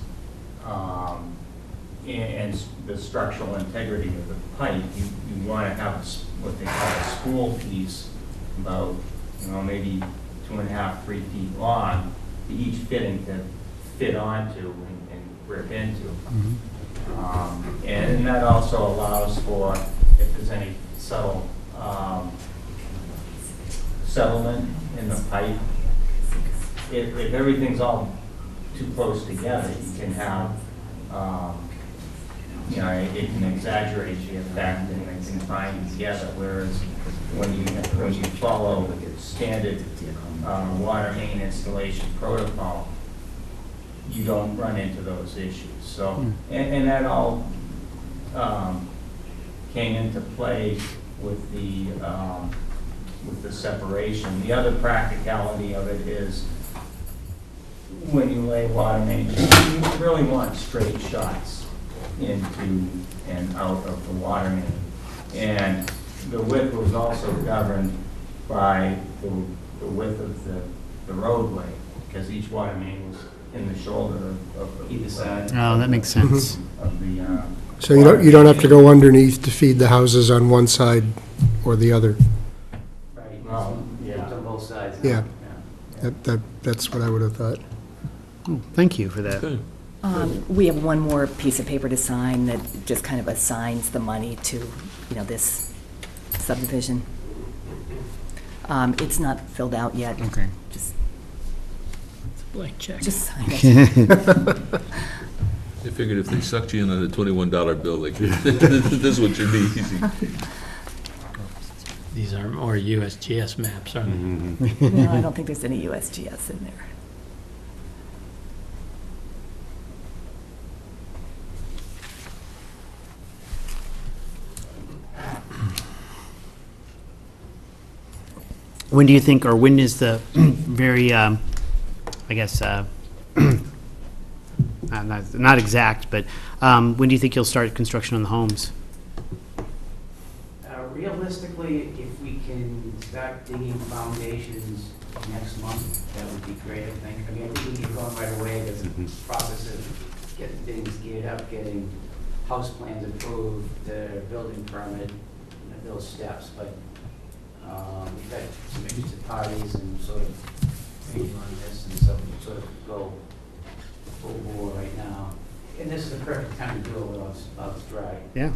and the structural integrity of the pipe, you want to have what they call a spool piece, about, maybe 2.5, 3 feet long, to each fitting to fit onto and grip into. And that also allows for, if there's any subtle settlement in the pipe, if everything's all too close together, you can have, it can exaggerate the effect and they can bind together, whereas when you follow standard water main installation protocol, you don't run into those issues. So, and that all came into play with the separation. The other practicality of it is when you lay water mains, you really want straight shots into and out of the water main. And the width was also governed by the width of the roadway, because each water main was in the shoulder of either side. Oh, that makes sense. Of the, So you don't have to go underneath to feed the houses on one side or the other. Right, yeah. it's on both sides. Yeah. That's what I would have thought. Oh, thank you for that. Okay. We have one more piece of paper to sign that just kind of assigns the money to, this subdivision. It's not filled out yet. Okay. Blank check. Just sign it. They figured if they sucked you in on a $21 bill, like, this one should be easy. These are more USGS maps, aren't they? No, I don't think there's any USGS in there. When do you think, or when is the very, I guess, not exact, but when do you think you'll start construction on the homes? Realistically, if we can start digging foundations next month, that would be great, I think. I think we can get going right away. There's a process of getting things geared up, getting house plans approved, the building permit, those steps. But we've had some interested parties and sort of waiting on this, and so we sort of go full bore right now. And this is the perfect time to do it while it's dry. Yeah.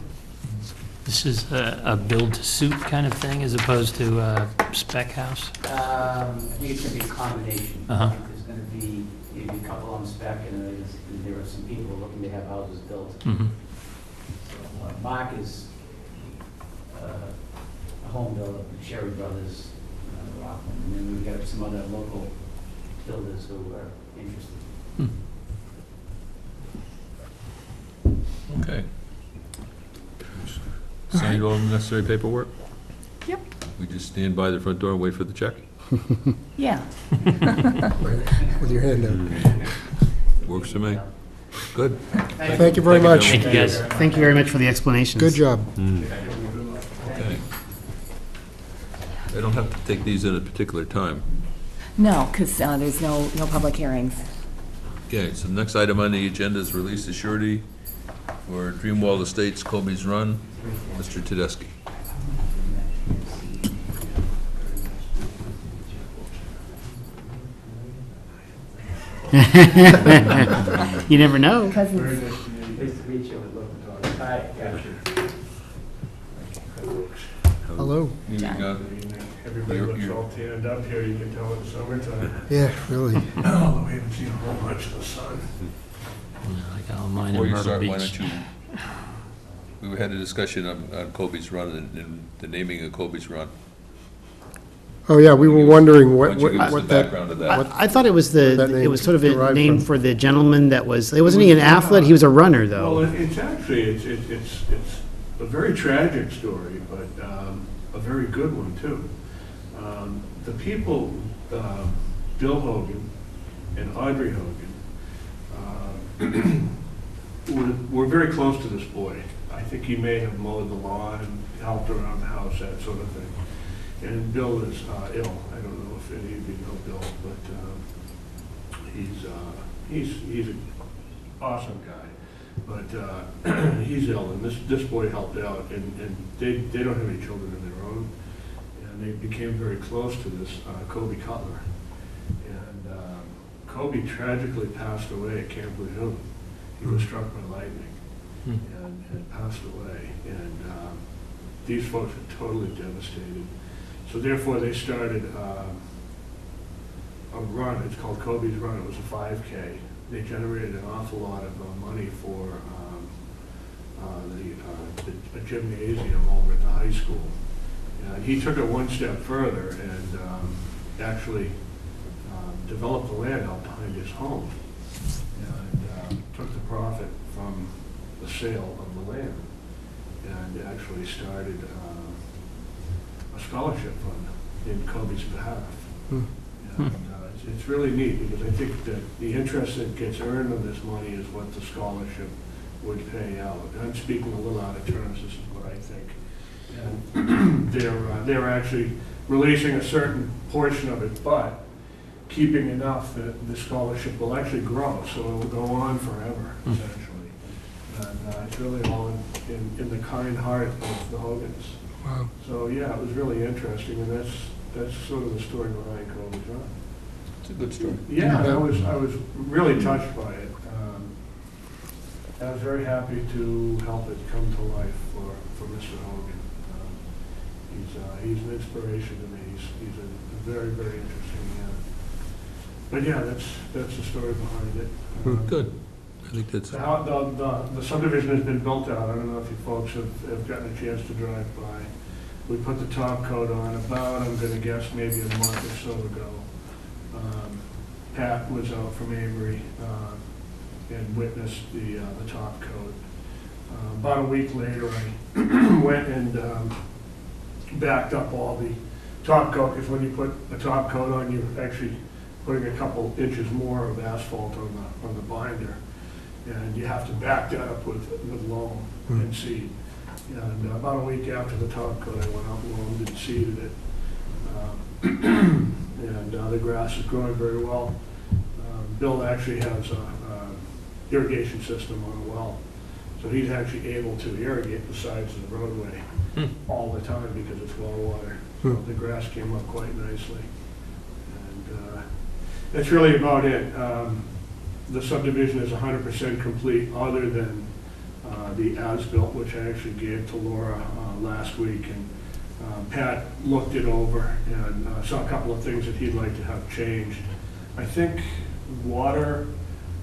This is a build-to-suit kind of thing as opposed to a spec house? I think it's going to be a combination. Uh-huh. I think there's going to be maybe a couple on spec, and there are some people looking to have houses built. Mm-hmm. So, Mark is a home builder, Sherry Brothers, Rockland, and then we've got some other local builders who are interested. Okay. Signed all the necessary paperwork? Yep. We just stand by the front door and wait for the check? Yeah. With your hand out. Works for me. Good. Thank you very much. Thank you, guys. Thank you very much for the explanations. Good job. Okay. I don't have to take these in a particular time. No, because there's no public hearings. Okay, so the next item on the agenda is release of surety for Dreamwall Estates, Colby's Run, Mr. Tedeschi. You never know. Cousins. Nice to meet you. Hi. Hello. Everybody looks all tanned up here, you can tell it's summertime. Yeah, really. Although we haven't seen a whole bunch of the sun. I got all mine Before in you Myrtle start, why Beach. don't you, we had a discussion on Colby's Run and the naming of Colby's Run. Oh, yeah, we were wondering Why what, don't you give us the what that, background of that? I thought it was that it name was sort of a derived name from. for the gentleman that was, wasn't he an athlete? He was a runner, Well, though. it's actually, it's a very tragic story, but a very good one, too. The people, Bill Hogan and Audrey Hogan, were very close to this boy. I think he may have mowed the lawn and helped around the house, that sort of thing. And Bill is ill. I don't know if any of you know Bill, but he's an awesome guy. But he's ill, and this boy helped out, and they don't have any children of their own, and they became very close to this Kobe Cutler. And Kobe tragically passed away at Camp Lejeune. He was struck by lightning and passed away, and these folks were totally devastated. So therefore, they started a run. It's called Kobe's Run. It was a 5K. They generated an awful lot of money for a gymnasium over at the high school. And he took it one step further and actually developed the land out behind his home and took the profit from the sale of the land and actually started a scholarship fund in Kobe's behalf. And it's really neat because I think that the interest that gets earned on this money is what the scholarship would pay out. I'm speaking a little out of terms, this is what I think. And they're actually releasing a certain portion of it, but keeping enough that the scholarship will actually grow, so it will go on forever, essentially. And it's really all in the kind heart of the Hogans. Wow. So, yeah, it was really interesting, and that's sort of the story behind Kobe's Run. It's a good story. Yeah, I was really touched by it. I was very happy to help it come to life for Mr. Hogan. He's an inspiration to me. He's a very, very interesting man. But yeah, that's the story behind it. Good. I think that's, The subdivision has been built out. I don't know if you folks have gotten a chance to drive by. We put the top coat on about, I'm gonna guess, maybe a month or so ago. Pat was out from Avery and witnessed the top coat. About a week later, I went and backed up all the top coat, because when you put a top coat on, you're actually putting a couple inches more of asphalt on the binder. And you have to back that up with loam and seed. And about a week after the top coat, I went out and loamed and seeded it. And the grass is growing very well. Bill actually has a irrigation system on a well. So he's actually able to irrigate the sides of the roadway all the time because it's well water. So the grass came up quite nicely. And that's really about it. The subdivision is 100% complete, other than the as-built, which I actually gave to Laura last week. And Pat looked it over and saw a couple of things that he'd like to have changed. I think water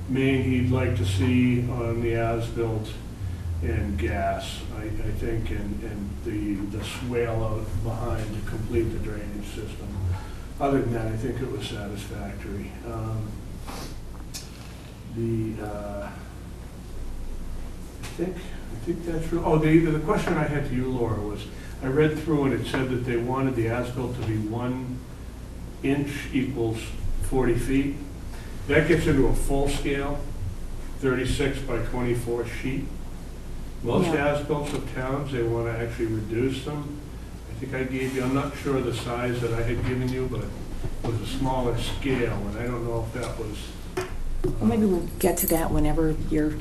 main he'd like to see on the as-built, and gas, I think, and the swale out behind to complete the drainage system. Other than that, I think it was satisfactory. I think that's real. Oh, the question I had to you, Laura, was I read through and it said that they wanted the as-built to be 1 inch equals 40 feet. That gets into a full scale, 36 by 24 sheet. Most Yeah. as-bills of towns, they want to actually reduce them. I think I gave you, I'm not sure the size that I had given you, but it was a smaller scale, and I don't know if that was. Well, maybe we'll get to that whenever you're,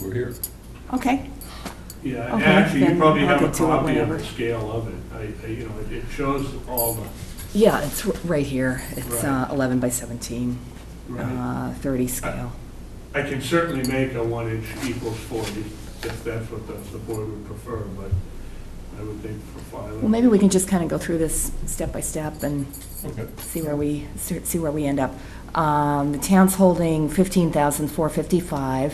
we're here. okay. Yeah, Okay, actually, you then probably I'll have a get to it copy of whenever. the scale of it. It shows all the, Yeah, it's right here. It's Right. 11 by 17, right. 30 scale. I can certainly make a 1 inch equals 40, if that's what the board would prefer, but I would think for filing. Well, maybe we can just kind of go through this step by step and Okay. see where we end up. The town's holding $15,455.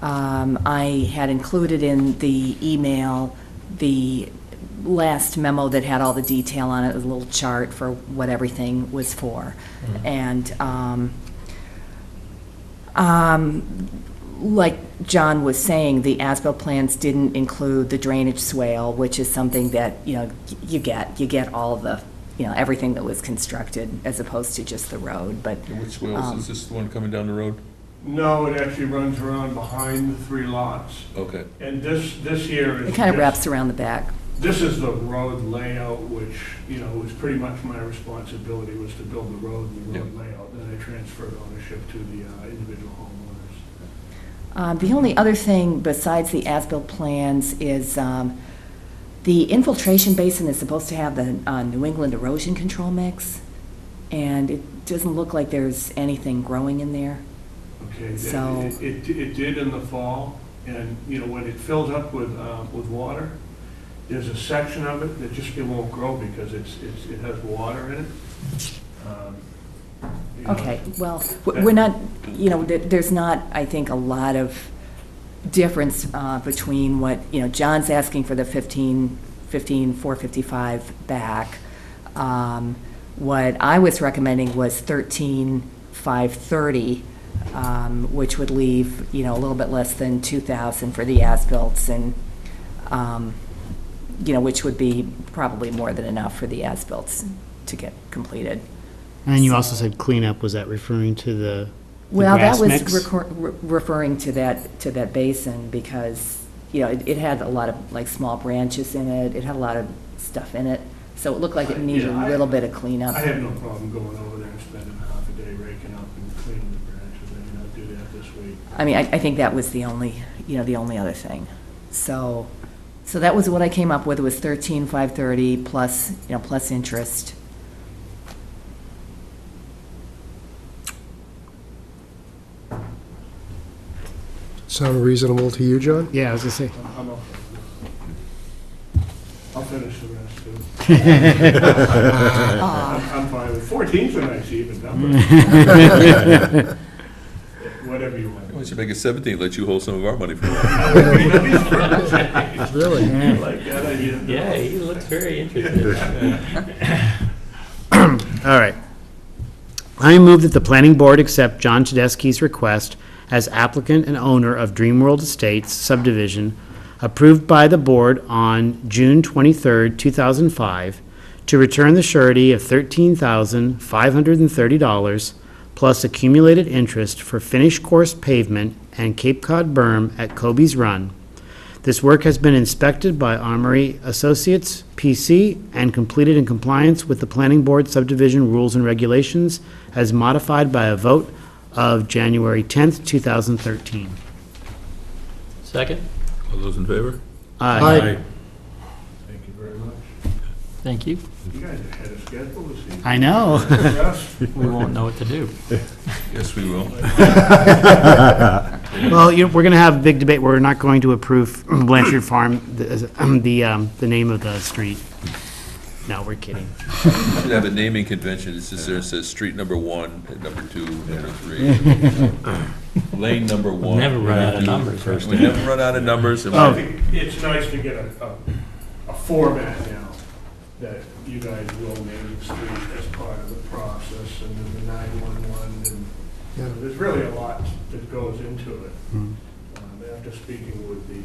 I had included in the email the last memo that had all the detail on it, a little chart for what everything was for. And like John was saying, the as-built plans didn't include the drainage swale, which is something that, you get all of the, everything that was constructed as opposed to just the road, but. And which swales, is this the one coming down the road? No, it actually runs around behind the 3 lots. Okay. And this here is. It kind of just- wraps around the back. This is the road layout, which, was pretty much my responsibility, was to build the road and the road layout. Then I transferred ownership to the individual homeowners. The only other thing besides the as-built plans is the infiltration basin is supposed to have the New England erosion control mix, and it doesn't look like there's anything growing in there. Okay, So- it did in the fall, and, when it fills up with water, there's a section of it that just, it won't grow because it has water in it. Okay, well, we're not, there's not, I think, a lot of difference between what, John's asking for the 455 back. What I was recommending was 13,530, which would leave, a little bit less than 2,000 for the as-bills, and, which would be probably more than enough for the as-bills to get completed. And then you also said cleanup, was that referring to the Well, that grass was mix? referring to that basin because, it had a lot of, like, small branches in it. It had a lot of stuff in it. So it looked like it needed Yeah, a little bit of cleanup. I have no problem going over there and spending half a day raking up and cleaning the branches. I'll do that this week. I mean, I think that was the only other thing. So that was what I came up with, was 13,530 plus, plus interest. Sound reasonable to you, John? Yeah, I was gonna say. I'm okay. I'll finish the rest too. I'm fine with 14's a nice even number. Whatever you want. We should make it 17, let you hold some of our money for a while. Really? Like that idea. Yeah, he looks very interested. All right. I move that the planning board accept John Tedeschi's request as applicant and owner of Dreamworld Estates subdivision, approved by the board on June 23rd, 2005, to return the surety of $13,530 plus accumulated interest for finished course pavement and Cape Cod berm at Kobe's Run. This work has been inspected by Armory Associates, PC, and completed in compliance with the Planning Board subdivision rules and regulations as modified by a vote of January 10th, 2013. Second? All those in favor? Aye. Thank you very much. Thank you. You guys are ahead of schedule this evening. I know. Yes. We won't know what to do. Yes, we will. Well, we're going to have a big debate. We're not going to approve Blanchard Farm, the name of the street. No, we're kidding. We should have a naming convention. It's just there, it says street number 1, and number 2, number 3. Lane number 1. Never run out of numbers. We never run out of numbers. And I think it's nice to get a format now that you guys will name the street as part of the process, and then the 911, and there's really a lot that goes into it. After speaking with the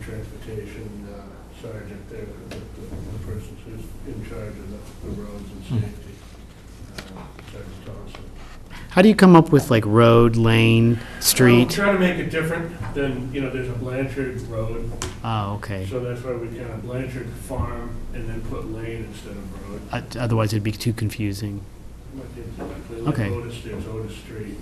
transportation sergeant there, the person who's in charge of the roads and safety, Sergeant Thompson. How do you come up with like road, lane, Well, street? try to make it different than, there's a Blanchard Road, Oh, okay. so that's why we kind of Blanchard Farm and then put lane instead of road. Otherwise, it'd be too confusing. Like Okay. Otis, there's Otis Street,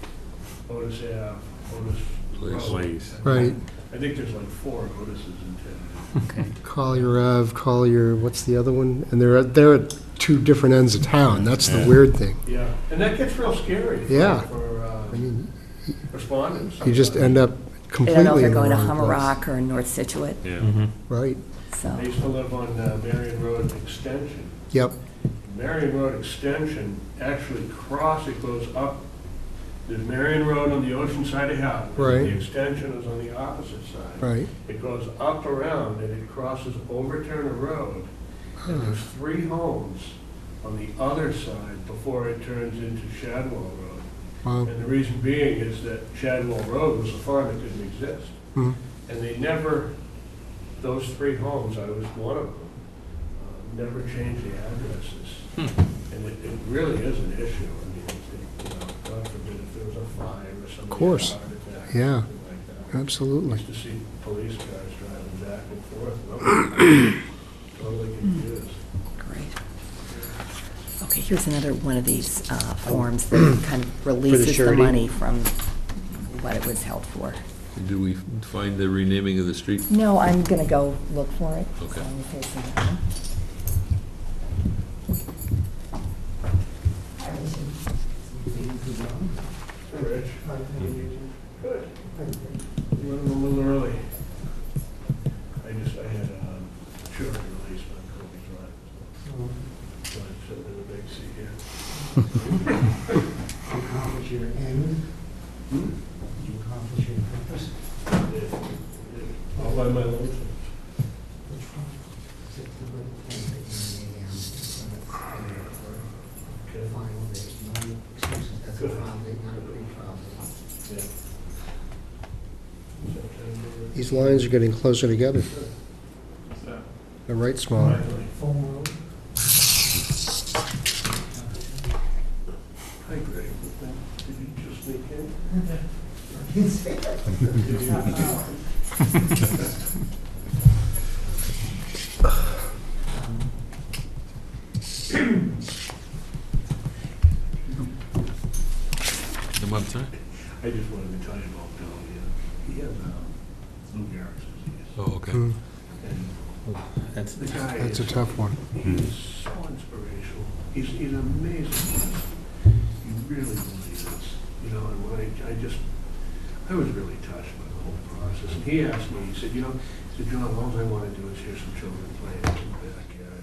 Otis Ave, Otis Road. Place. Right. I think there's like 4 Otises in town. Okay. Collier Ave, Collier, what's the other one? And they're at two different ends of town. That's the weird thing. Yeah, and that gets real scary Yeah. for I mean, respondents. you just end up I completely don't know if in they're the going to wrong place. Hummerock or North Situate, Yeah. Right, so. I used to live on Marion Road Extension. yep, Marion Road Extension actually it goes up There's Marion Road on the ocean side of Hadley. Right. The extension is on the opposite side. Right. It goes up around and it crosses over Turner Road. And there's 3 homes on the other side before it turns into Shadwell Road. Wow. And the reason being is that Shadwell Road was a farm that didn't exist. Hmm. And they never, those 3 homes, I was one of them, never changed the addresses. And it really is an issue. I mean, God forbid if there was a fire or something. course. Heart attack, Yeah. something like that. Absolutely. Used to see police cars driving back and forth. Totally confused. Great. Okay, here's another one of these forms that kind of releases the surety. money from what it was held for. Do we find the renaming of the street? No, I'm going to go look for it. Okay. So let me face that one. Hey, Rich. Good. You went a little early. I had children released on Kobe's run. So I'm sitting in the big seat here. Accomplish your end? Hmm? Did you accomplish your purpose? All by my lonesome. Which one? Six of them, and Okay. final date, no excuses, that's a trial date, not a pre-trial date. Yeah. September. These lines are getting closer together. What's that? They're right smaller. Finally. Full road? Hi, Greg. Did you just sneak in? I didn't say that. I'm sorry? I just wanted to tell you about Bill. He has Lou Gehrig's disease. Oh, okay. Hmm. And That's, the guy That's a is, tough one. he's so inspirational. He's an amazing person. He really, really is. You know, and when I was really touched by the whole process. And he asked me, he said, John, all I want to do is hear some children playing in the backyard.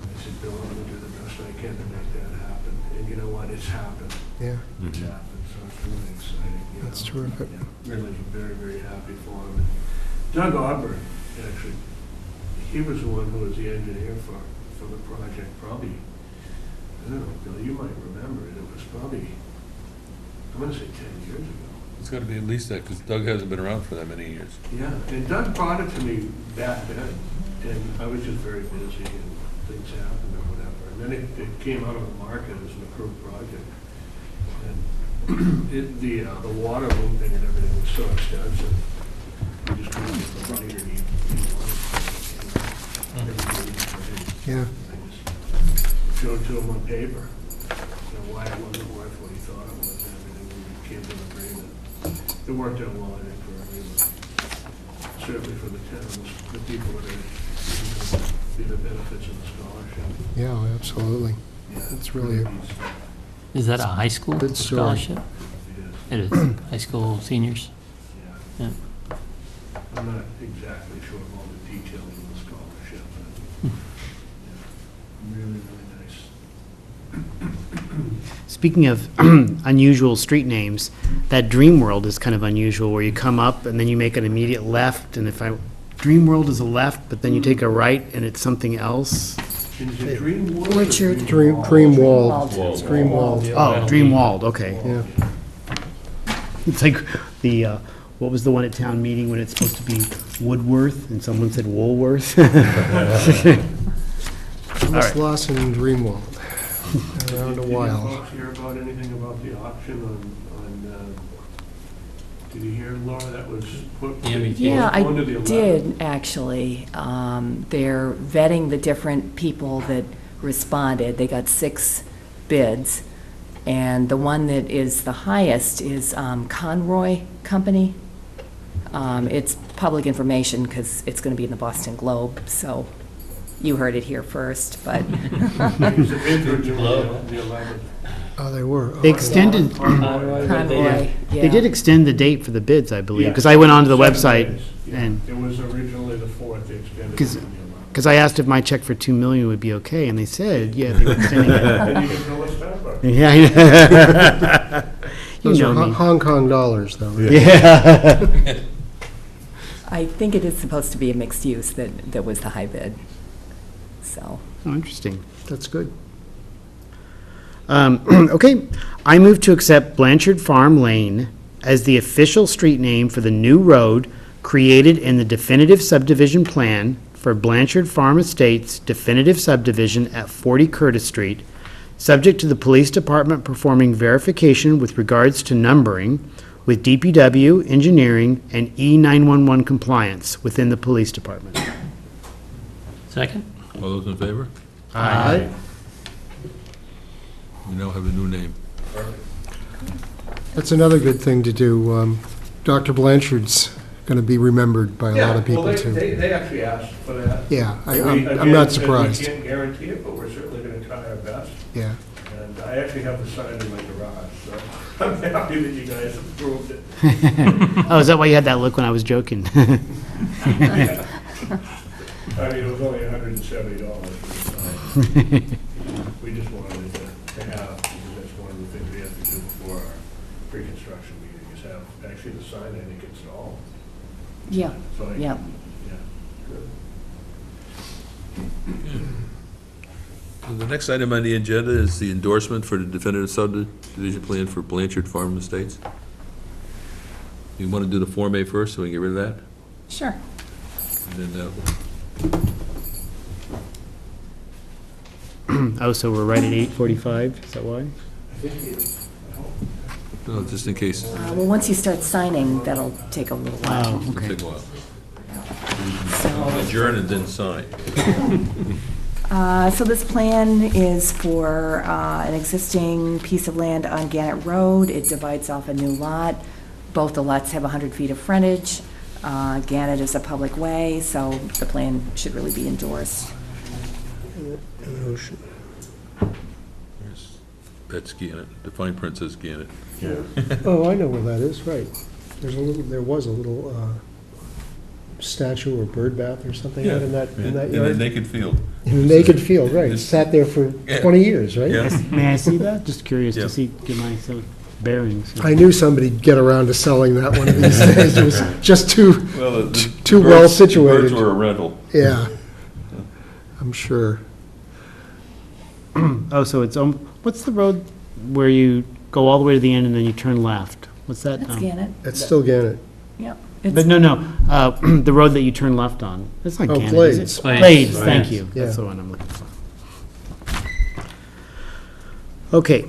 And I said, Bill, I'm going to do the best I can to make that happen. And you know what? It's happened. Yeah. It's happened, so it's really exciting. You That's know. terrific. Yeah, really very, very happy for him. And Doug Auburn, actually, he was the one who was the engineer for the project, probably, I don't know, Bill, you might remember it, it was probably, I'm gonna say 10 years ago. It's got to be at least that, because Doug hasn't been around for that many years. Yeah, and Doug brought it to me back then, and I was just very busy and things happened or whatever. And then it came out of the market as an approved project. And the water looping and everything was so extensive. We just couldn't get the writer he wanted. Yeah. I just showed to him on paper, why it wasn't worth what he thought it was and everything. We came to an agreement. It worked out well, I think, for everyone. Certainly for the towns, the people that are be the benefits of the scholarship. Yeah, absolutely. Yeah, It's really is that a high school Good story. scholarship? It is, It is, high school seniors? yeah. Yeah. I'm not exactly sure of all the details of the scholarship, but yeah, really, really nice. Speaking of unusual street names, that Dream World is kind of unusual, where you come up and then you make an immediate left, and Dream World is a left, but then you take a right and it's something else. Is it Dream World or Richard. Dream Greenwald. Greenwald. It's Greenwald. Oh, Dreamwald, okay. Yeah. It's like the, what was the one at town meeting when it's supposed to be Woodworth and someone said Woolworth? Thomas Lawson and Dreamwald. Around a Did you while. folks hear about anything about the auction on, did you hear, Laura, that was put? Yeah, I postponed to the 11th? did, actually. They're vetting the different people that responded. They got 6 bids, and the one that is the highest is Conroy Company. It's public information because it's going to be in the Boston Globe, so you heard it here first, but Because the bids were due on the 11th. Oh, they were. They extended, Conroy, they did yeah. extend the date for the bids, I believe, Yeah. because I went onto the 7 website days, yeah. and, It was originally the 4th, they extended it 'Cause- to the 11th. because I asked if my check for $2 million would be okay, and they said, yeah, they were extending it. And you can fill a Starbucks. Yeah. Those know are me. Hong Kong dollars, though. Yeah. I think it is supposed to be a mixed use that was the high bid, so. Oh, interesting. That's good. Okay, I move to accept Blanchard Farm Lane as the official street name for the new road created in the definitive subdivision plan for Blanchard Farm Estates definitive subdivision at 40 Curtis Street, subject to the police department performing verification with regards to numbering with DPW, engineering, and E911 compliance within the police department. Second? All those in favor? Aye. We now have a new name. That's another good thing to do. Dr. Blanchard's going to be remembered by a lot of people, too. They actually asked for that. Yeah, We- I'm again, not we surprised. can't guarantee it, but we're certainly going to try our best. Yeah. And I actually have the sign in my garage, so I'm happy that you guys approved it. Oh, is that why you had that look when I was joking? I mean, it was only $170 for the sign. We just wanted it to have, because that's one of the things we have to do before our pre-construction meeting, is have actually the sign, I think, installed. Yeah, So I- yeah. Yeah, good. The next item on the agenda is the endorsement for the definitive subdivision plan for Blanchard Farm Estates. You want to do the Form A first, so we can get rid of that? Sure. And then, Oh, so we're right at 8:45, is that why? no, just in case, Well, once you start signing, that'll take a little while. Oh, it'll okay. take a while. So, Adjourn and then sign. so this plan is for an existing piece of land on Gannett Road. It divides off a new lot. Both the lots have 100 feet of frontage. Gannett is a public way, so the plan should really be endorsed. There's That's Gannett, the fine print says Gannett. Oh, I know where that is, right. There was a little statue or bird bath or something out in that In a yard. naked field. In a naked field, right. It sat there for 20 years, right? Yeah. May I see that? Just curious Yeah. to see, get my bearings. I knew somebody'd get around to selling that one of these days. It was just too, Well, too well situated. Birds were a rental. Yeah, I'm sure. Oh, so it's, what's the road where you go all the way to the end and then you turn left? What's that? That's Gannett. It's still Gannett. Yep. But no, the road that you turn left on. That's not Oh, Gannett, Glades. is it? Glades. Glades, thank Glades. you. That's Yeah. the one I'm looking for. Okay,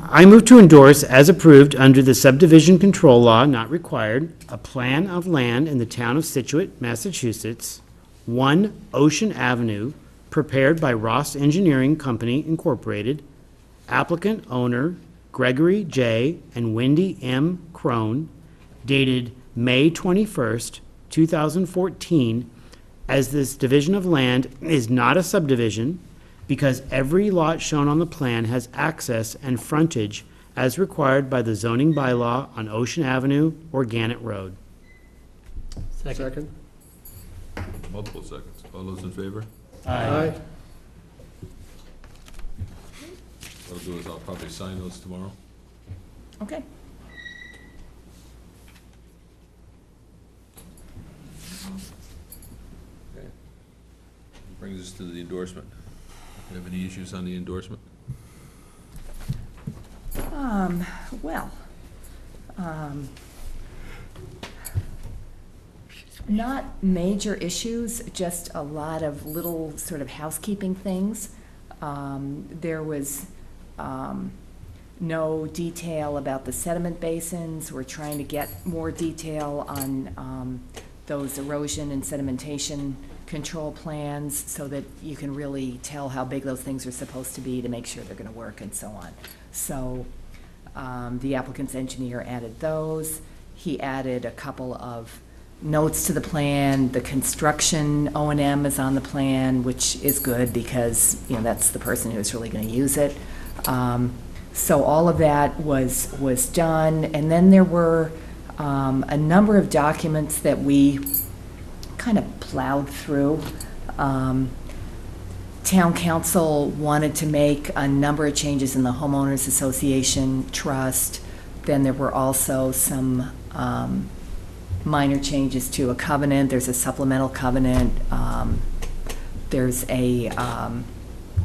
I move to endorse as approved under the subdivision control law, not required, a plan of land in the town of Scituate, Massachusetts, 1 Ocean Avenue, prepared by Ross Engineering Company Incorporated, applicant, owner, Gregory J. and Wendy M. Crone, dated May 21st, 2014, as this division of land is not a subdivision because every lot shown on the plan has access and frontage as required by the zoning bylaw on Ocean Avenue or Gannett Road. Second? Multiple seconds. All those in favor? Aye. What I'll do is I'll probably sign those tomorrow. Okay. Okay. Brings us to the endorsement. Do you have any issues on the endorsement? Well, not major issues, just a lot of little sort of housekeeping things. There was no detail about the sediment basins. We're trying to get more detail on those erosion and sedimentation control plans so that you can really tell how big those things are supposed to be to make sure they're gonna work and so on. So the applicant's engineer added those. He added a couple of notes to the plan. The construction O&M is on the plan, which is good because, you know, that's the person who's really gonna use it. So all of that was done. And then there were a number of documents that we kind of plowed through. Town council wanted to make a number of changes in the homeowners association trust Then there were also some minor changes to a covenant. There's a supplemental covenant. There's a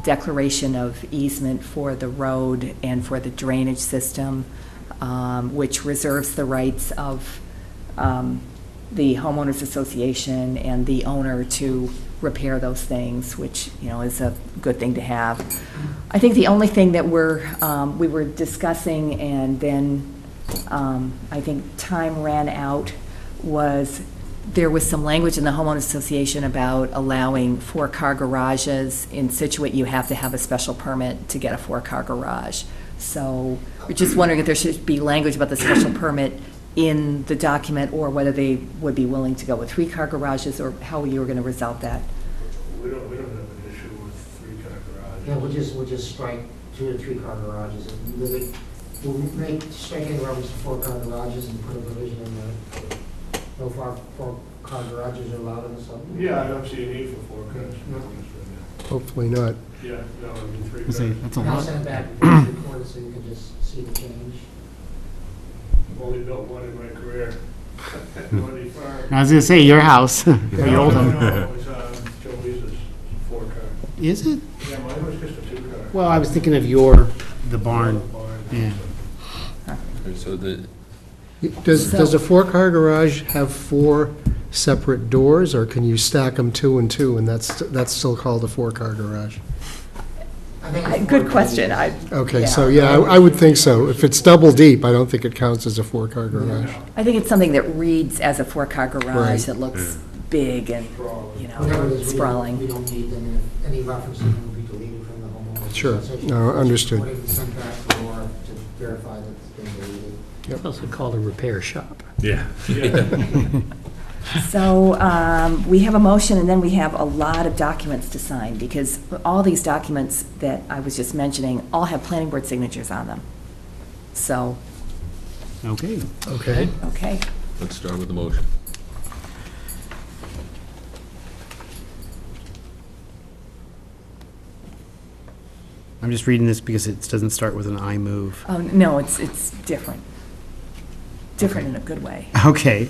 declaration of easement for the road and for the drainage system, which reserves the rights of the homeowners association and the owner to repair those things, which, you know, is a good thing to have. I think the only thing that we were discussing, and then I think time ran out, was there was some language in the homeowners association about allowing 4-car garages. In Scituate, you have to have a special permit to get a 4-car garage. So we're just wondering if there should be language about the special permit in the document, or whether they would be willing to go with 3-car garages, or how you were going to resolve that. We don't have an issue with 3-car garages. Yeah, we'll just strike 2 to 3-car garages and leave it. We'll strike any reference to 4-car garages and put a provision in there. No 4-car garages are allowed in the subdivision. Yeah, I don't see a need for 4 cars. Hopefully not. Yeah, no, I mean, 3 I cars. say, that's a And I'll lot. send it back before it's recorded so you can just see the change. I've only built one in my career. Money farm. I was gonna say, your house, or your old home. No, it was Joe Lisa's 4-car. Is it? Yeah, mine was just a 2-car. Well, I was thinking of the barn. Yeah. So the, Does a 4-car garage have 4 separate doors, or can you stack them 2 and 2, and that's still called a 4-car garage? I think it's Good 4 question. garages. Okay, so yeah, I would think so. If it's double deep, I don't think it counts as a 4-car garage. I think it's something that reads as a 4-car garage Right. that looks big and, you Whatever it know, is, we sprawling. don't need them. If any references will be deleted from the homeowners. Sure. association. No, understood. Or even sent back to Laura to verify that it's been deleted. It's also called a repair shop. Yeah. So we have a motion, and then we have a lot of documents to sign, because all these documents that I was just mentioning all have planning board signatures on them. So, Okay. Okay. okay. let's start with the motion. I'm just reading this because it doesn't start with an I move. Oh, no, it's different. Different in a good way. Okay.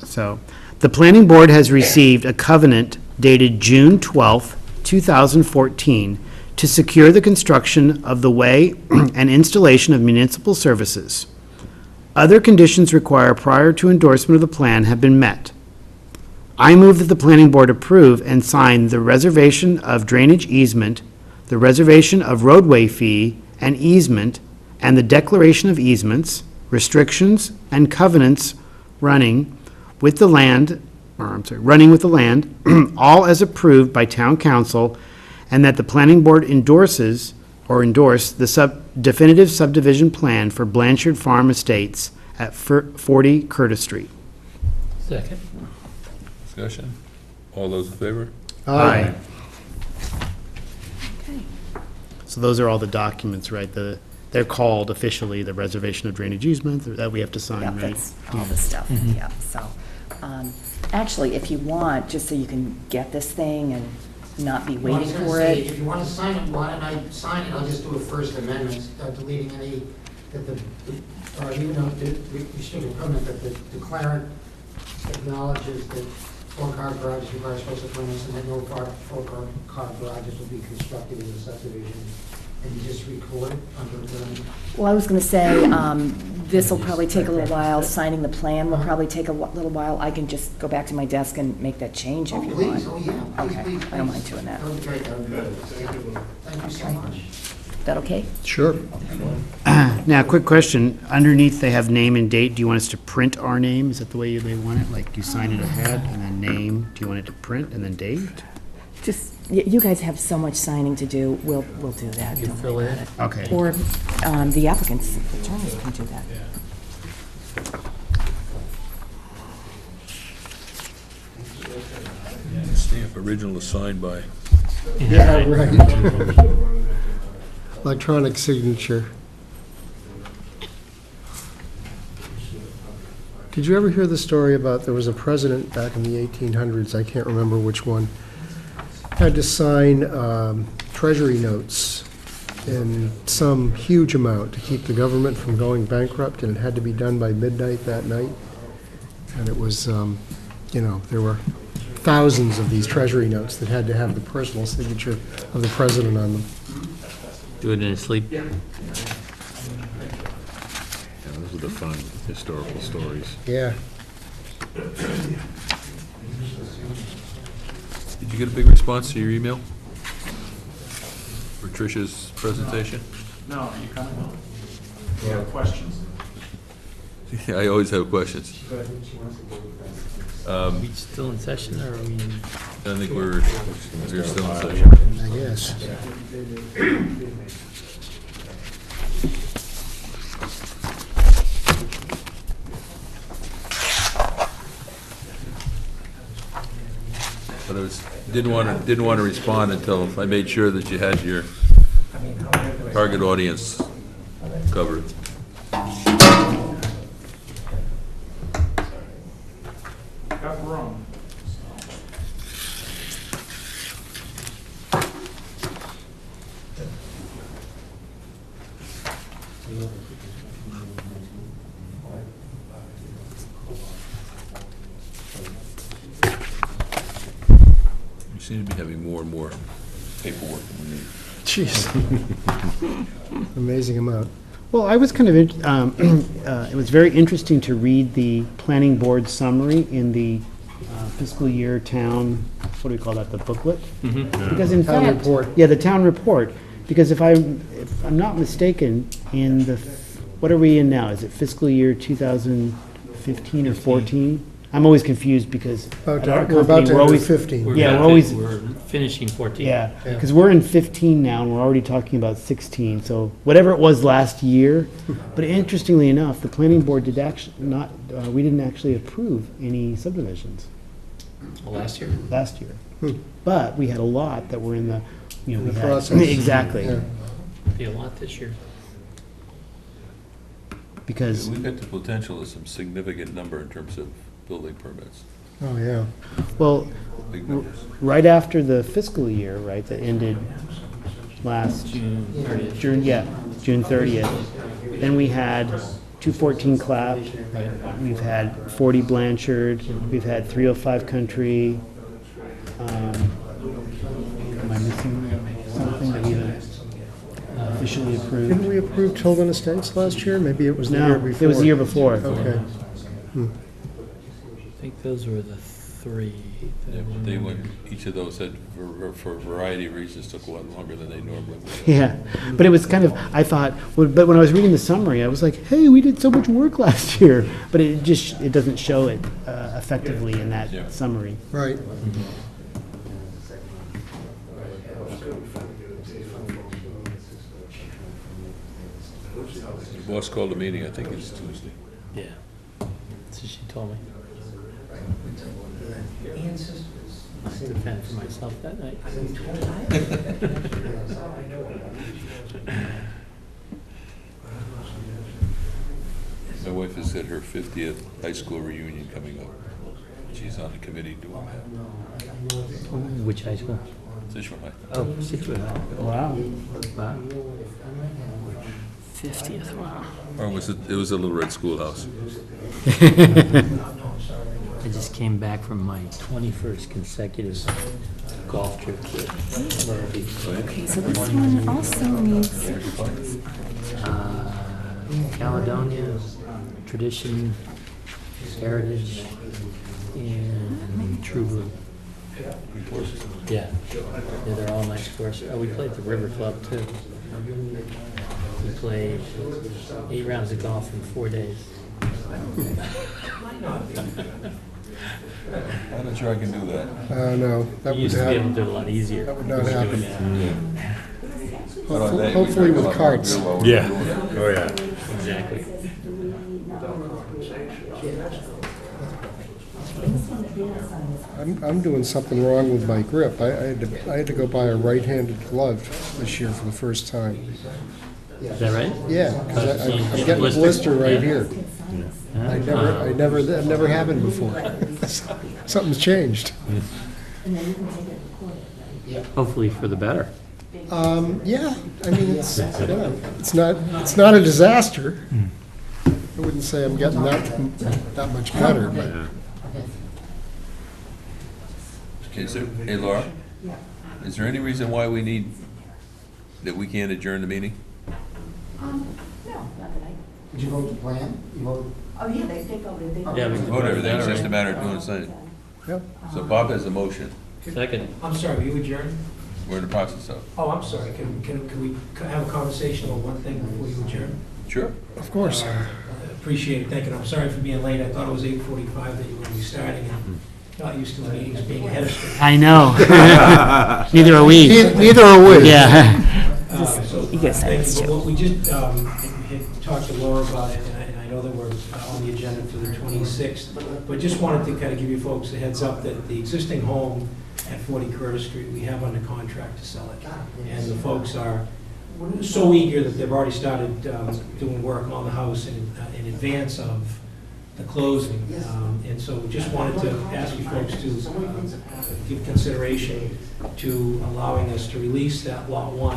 So, the planning board has received a covenant dated June 12th, 2014, to secure the construction of the way and installation of municipal services. Other conditions required prior to endorsement of the plan have been met. I move that the planning board approve and sign the reservation of drainage easement, the reservation of roadway fee and easement, and the declaration of easements, restrictions, and covenants running with the land, all as approved by town council, and that the planning board endorse the definitive subdivision plan for Blanchard Farm Estates at 40 Curtis Street. Second. Discussion? All those in favor? Aye. Okay. So those are all the documents, right? They're called officially the reservation of drainage easement that we have to sign, Yeah, right? that's all the stuff, yeah, so. Actually, if you want, just so you can get this thing and not be Well, I was waiting gonna for say, it. if you want to sign it, why don't I sign it? I'll just do a first amendment, deleting any, or even though you should have comment that the declarant acknowledges that 4-car garages require special permits and that no 4-car garages will be constructed in the subdivision. And you just record it under the. Well, I was going to say, this will probably take a little while, signing the plan will probably take a little while. I can just go back to my desk and make that change if Oh, you please, want. oh, yeah. Okay, Please, I don't please. mind doing that. That would be great, that would be good. Thank you so much. Is that okay? Sure. Now, quick question. Underneath, they have name and date. Do you want us to print our name? Is that the way they want it? Like, you sign it ahead and then name? Do you want it to print and then date? Just, you guys have so much signing to do, we'll do that. You Don't fill worry in? about it. Okay. Or the applicants, attorneys can do that. Stamp original is signed by. Yeah, right. Electronic signature. Did you ever hear the story about, there was a president back in the 1800s, I can't remember which one, had to sign treasury notes in some huge amount to keep the government from going bankrupt, and it had to be done by midnight that night. And it was, there were thousands of these treasury notes that had to have the personal signature of the president on them. Do it in his sleep. Yeah, those are the fun historical stories. Yeah. Did you get a big response to your email? For Tricia's presentation? No, you kind of, you have questions. Yeah, I always have questions. Are we still in session, or are we? I think we're still in session. I guess. But I didn't want to respond until I made sure that you had your target audience covered. Got wrong. You seem to be having more and more paperwork than we need. Jeez. Amazing amount. Well, I was kind of, it was very interesting to read the planning board summary in the fiscal year town, what do we call that, the booklet? Because in Town fact. report. Yeah, the town report, because if I'm not mistaken, in the, what are we in now? Is it fiscal year 2015 or 14? I'm always confused because at our We're about company, to we're enter always. 15. Yeah, we're always. We're finishing 14. Yeah, because we're in 15 now, and we're already talking about 16, so whatever it was last year. But interestingly enough, the planning board did actually not, we didn't actually approve any subdivisions Last year. last year. But we had a lot that were in the, we the had. process. Exactly, Yeah. Be a lot this year. because, We've got the potential of some significant number in terms of building permits, Oh, yeah. well, big numbers. right after the fiscal year, right, that ended last June 30th. June 30th. Then we had 214 Clap, we've had 40 Blanchard, we've had 305 Country. Am I missing something that we officially Didn't approved? we approve Tilden Estates last year? Maybe it was the year No, before. it was the year before. Okay. I think those were the three. that Yeah, but were- they went, each of those had, for a variety of reasons, took a lot longer than they normally would. Yeah, but it was kind of, I thought, but when I was reading the summary, I was like, hey, we did so much work last year. But it doesn't show it effectively in Yeah. that summary. Right. The boss called a meeting, I think it's Tuesday. Yeah. So she told me. I had to fend for myself that night. My wife has had her 50th high school reunion coming up. She's on the committee doing that. Which high school? Situate High. Oh, Scituate. Wow. Wow. 50th, wow. Or was it was a Little Red Schoolhouse. I just came back from my 21st consecutive golf trip to Murphy. Okay, so this one also needs, Caledonia, Tradition, Heritage, and True Blue. Yeah. Yeah, they're all nice courses. Oh, we played the River Club too. We played 8 rounds of golf in 4 days. I'm not sure I can do that. No, that You would used to be able to happen. do it a lot easier. That would not happen. Hopefully Hopefully with carts. Yeah, oh, yeah. Exactly. I'm doing something wrong with my grip. I had to go buy a right-handed glove this year for the first time. Is that right? Yeah, because I'm getting a blister right here. That never happened before. Something's changed. Hopefully for the better. Yeah, I mean, it's not a disaster. I wouldn't say I'm getting that much better, but. Yeah. Okay, so, hey Laura, is there any reason why that we can't adjourn the meeting? No, not that I, Did you vote to plan? You voted? oh, yeah, they voted, they Yeah, voted. we can Vote everything, it's just a matter of doing something. Yep. So Bob has a motion, Second. I'm sorry, you adjourned? we're in the process of. Oh, I'm sorry, can we have a conversation on one thing before you adjourn? Sure. Of course. I appreciate it, thank you, I'm sorry for being late, I thought it was 8:45 that you were going to be starting, and not used to the meetings being ahead of schedule. I know. Neither are we. Neither are we. Yeah. So, You get thank sense, you. too. But we just had talked to Laura about it, and I know that we're on the agenda for the 26th, but just wanted to kind of give you folks a heads up that the existing home at 40 Curtis Street, we have under contract to sell it. And the folks are so eager that they've already started doing work on the house in advance of the closing. And so just wanted to ask you folks to give consideration to allowing us to release that Lot 1,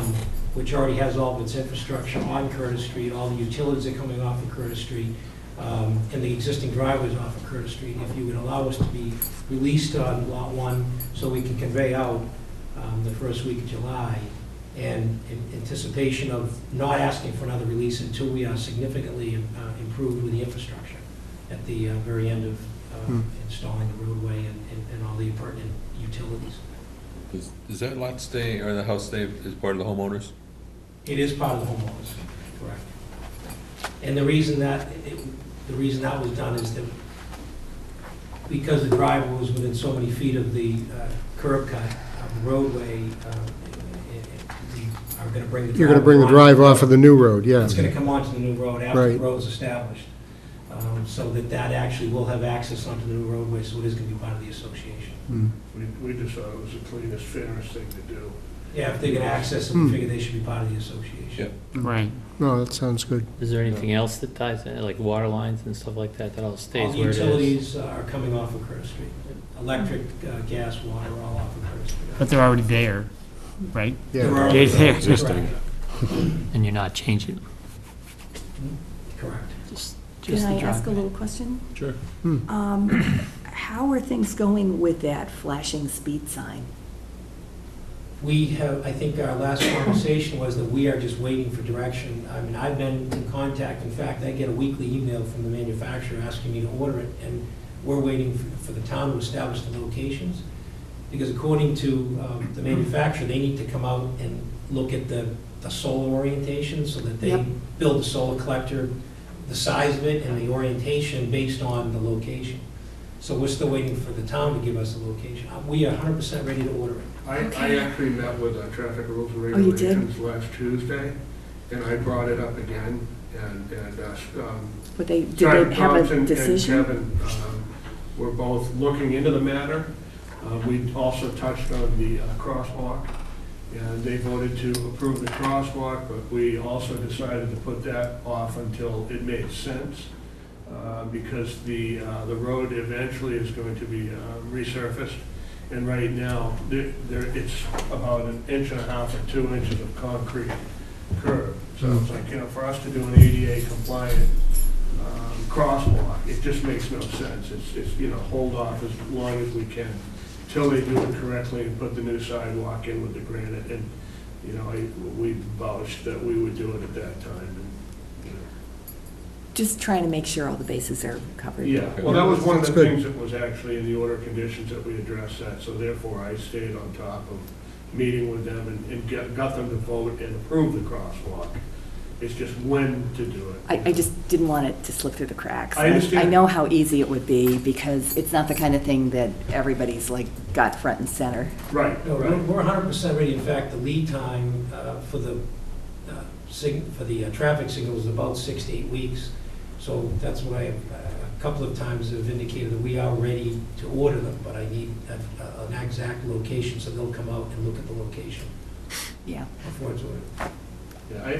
which already has all of its infrastructure on Curtis Street, all the utilities are coming off of Curtis Street, and the existing driveways off of Curtis Street. If you would allow us to be released on Lot 1 so we can convey out the first week of July, and in anticipation of not asking for another release until we are significantly improved with the infrastructure at the very end of installing the roadway and all the pertinent utilities. Does that lot stay, or the house stay as part of the homeowners? It is part of the homeowners, correct. And the reason that was done is that because the driveway was within so many feet of the curb cut of the roadway, we are going to bring the You're going to bring the drive off of the new road, yeah. It's going to come onto the new road after the Right. road is established, so that actually will have access onto the new roadway, so it is going to be part of the association. We just thought it was the cleanest, fairest thing to do. Yeah, if they're going to access it, we figure they should be part of the association. Yep. Right. No, that sounds good. Is there anything else that ties in, like water lines and stuff like that, that all All stays the where it is? utilities are coming off of Curtis Street. Electric, gas, water, all off of Curtis Street. But they're already there, right? They're Yeah. already They're there. Existing. And you're not changing, Correct. just Can the I ask a driveway? little question? Sure. How are things going with that flashing speed sign? We have, I think our last conversation was that we are just waiting for direction. I mean, I've been in contact, in fact, I get a weekly email from the manufacturer asking me to order it, and we're waiting for the town to establish the locations. Because according to the manufacturer, they need to come out and look at the solar orientation so that they Yep. build the solar collector, the size of it and the orientation based on the location. So we're still waiting for the town to give us a location. We are 100% ready to order it. I actually met with traffic rules and Oh, you did? regulations last Tuesday, and I brought it up again, and But did Sergeant they have Thompson a and decision? Kevin were both looking into the matter. We also touched on the crosswalk, and they voted to approve the crosswalk, but we also decided to put that off until it made sense, because the road eventually is going to be resurfaced. And right now, it's about 1.5 inches or 2 inches of concrete curb. So it's like, for us to do an ADA compliant crosswalk, it just makes no sense. It's hold off as long as we can till they do it correctly and put the new sidewalk in with the granite. And, we vouched that we would do it at that time. And, Just trying to make sure all the bases are covered. yeah, well, that was one of the That's good. things that was actually in the order of conditions that we addressed that. So therefore, I stayed on top of meeting with them and got them to vote and approve the crosswalk. It's just when to do it. I just didn't want it to slip through the cracks. I understand. I know how easy it would be, because it's not the kind of thing that everybody's like got front and center. Right, No, right. we're 100% ready. In fact, the lead time for the traffic signal is about 6 to 8 weeks. So that's why a couple of times have indicated that we are ready to order them, but I need an exact location, so they'll come out and look at the location Yeah. before it's ordered. Yeah, I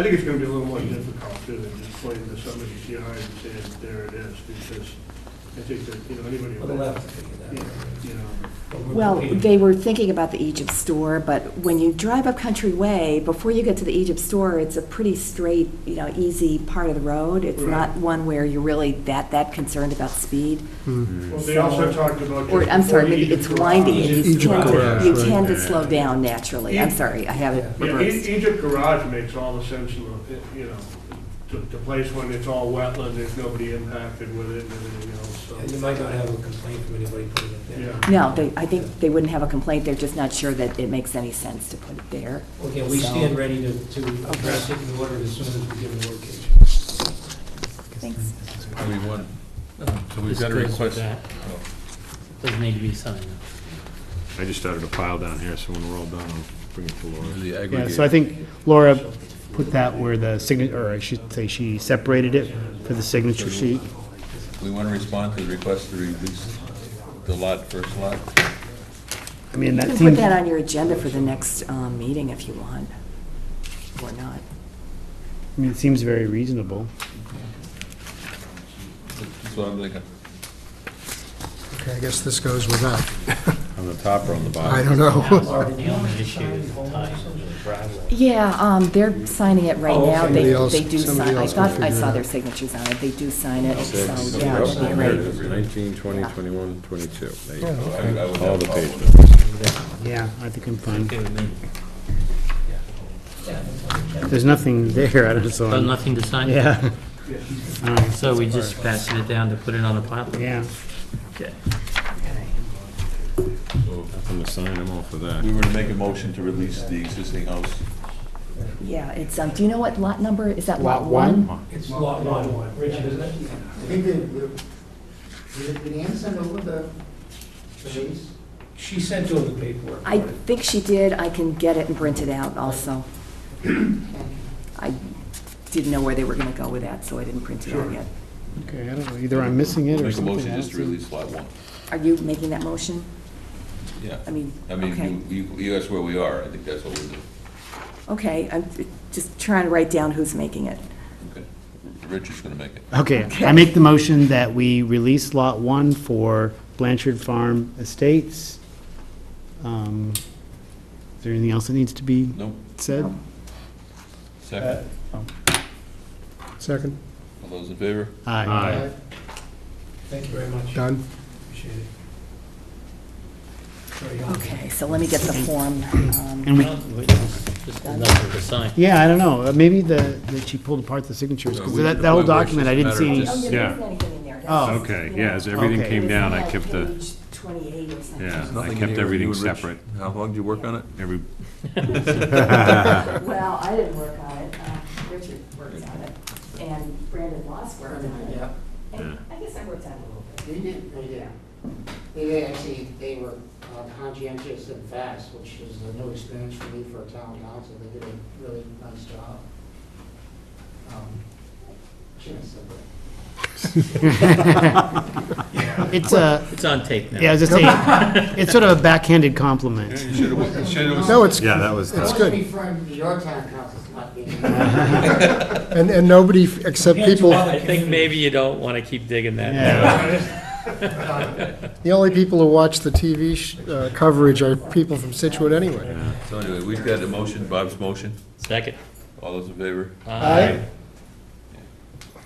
think it's gonna be a little more difficult too than just pointing to somebody's yard and saying, there it is, because I think that, anybody. Well, they'll have to figure that out. You know, But we're Well, competing. they were thinking about the Egypt store, but when you drive up Country Way, before you get to the Egypt store, it's a pretty straight, easy part of the road. It's Right. not one where you're really that concerned about speed. well, they also talked about. Or, just I'm sorry, before maybe Egypt it's Garage. windy, and you Egypt tend Garage, to, you right. tend to slow down naturally. I'm sorry, I have it reversed. Egypt Garage makes all the sense, to place when it's all wetland, there's nobody impacted with it and everything else, so. And you might not have a complaint from anybody putting it there. Yeah. No, I think they wouldn't have a complaint, they're just not sure that it makes any sense to put it there. Well, again, we So- stand ready to address it and order it as soon as we give the location. Thanks. Do we want, so we've This got a goes with request. that. Doesn't need to be signed. I just started a pile down here, so when we're all done, I'll bring it to Laura. The Yeah, aggregate. so I think Laura put that where the signature, or I should say she separated it for the signature sheet. We want to respond to the request to release the first lot. I mean, You that can seems, put that on your agenda for the next meeting if you want, or not. it seems very reasonable. That's what I'm thinking. Okay, I guess this goes with that. On the top or on the bottom? I don't know. The only issue is the time of the driveway. Yeah, they're signing it right Oh, now. okay. They Somebody do else- somebody sign, I else can thought I figure it saw out. their signatures on it. They do sign it, so, Six, yeah, oh, that'd be there it great. is, 19, 20, 21, 22. There you go. I would All have the no page problem. numbers. Yeah, I think I'm fine. Okay with me. There's nothing there, I don't So know. nothing to sign? Yeah. So we just passing it down to put it on the pile? Yeah. Okay. Nothing to sign, I'm all for that. We were to make a motion to release the existing house. Yeah, it's, do you know what lot number, is that Lot lot one? one? It's lot one, Richard, isn't it? I think did Ann send over the lease? She sent over the paperwork. I think she did, I can get it and print it out also. I didn't know where they were gonna go with that, so I didn't print it out yet. Okay, I don't know, either I'm missing it or Make a something. motion just to else. release lot one. Are you making that motion? Yeah. I mean, I okay. mean, you asked where we are. I think that's what we're doing. Okay, I'm just trying to write down who's making it. Okay. Richard's going to make it. Okay, Okay. I make the motion that we release Lot 1 for Blanchard Farm Estates. Is there anything else that needs to be Nope. said? No. Second. Second, All those in favor? Aye. Thank you very much. done? Appreciate it. Very helpful. Okay, so let me get the form. And we, Well, just nothing to sign. yeah, I don't know, maybe that she pulled apart the signatures, because We that should that whole appoint where it's document, I didn't just a see matter any. of Oh, just- there Yeah. isn't anything in there. Oh. That's, Okay, you yeah, know, as everything Okay. came down, I it's kept the, Page 28 or something. yeah, I Nothing kept here. everything You and Rich, separate. How long did you work on it? Every, Well, I didn't work on it, Richard worked on it, and Brandon Moss worked on it. Yeah. And I guess I worked on it a little bit. They did, yeah. They actually, they were conscientious and fast, which is a new experience for me for a town council. They did a really nice job. Shouldn't have said that. It's It's on tape now. yeah, I was just saying, it's sort of a backhanded compliment. You should have. No, it's, yeah, that was, I was good. referring to your town council not being. and nobody except people, I think maybe you don't want to keep digging that. Yeah. the only people who watch the TV coverage are people from Scituate anyway. So anyway, we've got a motion, Bob's motion. Second. All those in favor? Aye.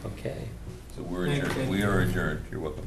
Okay. So we're Thank you. adjourned. We are adjourned. You're welcome.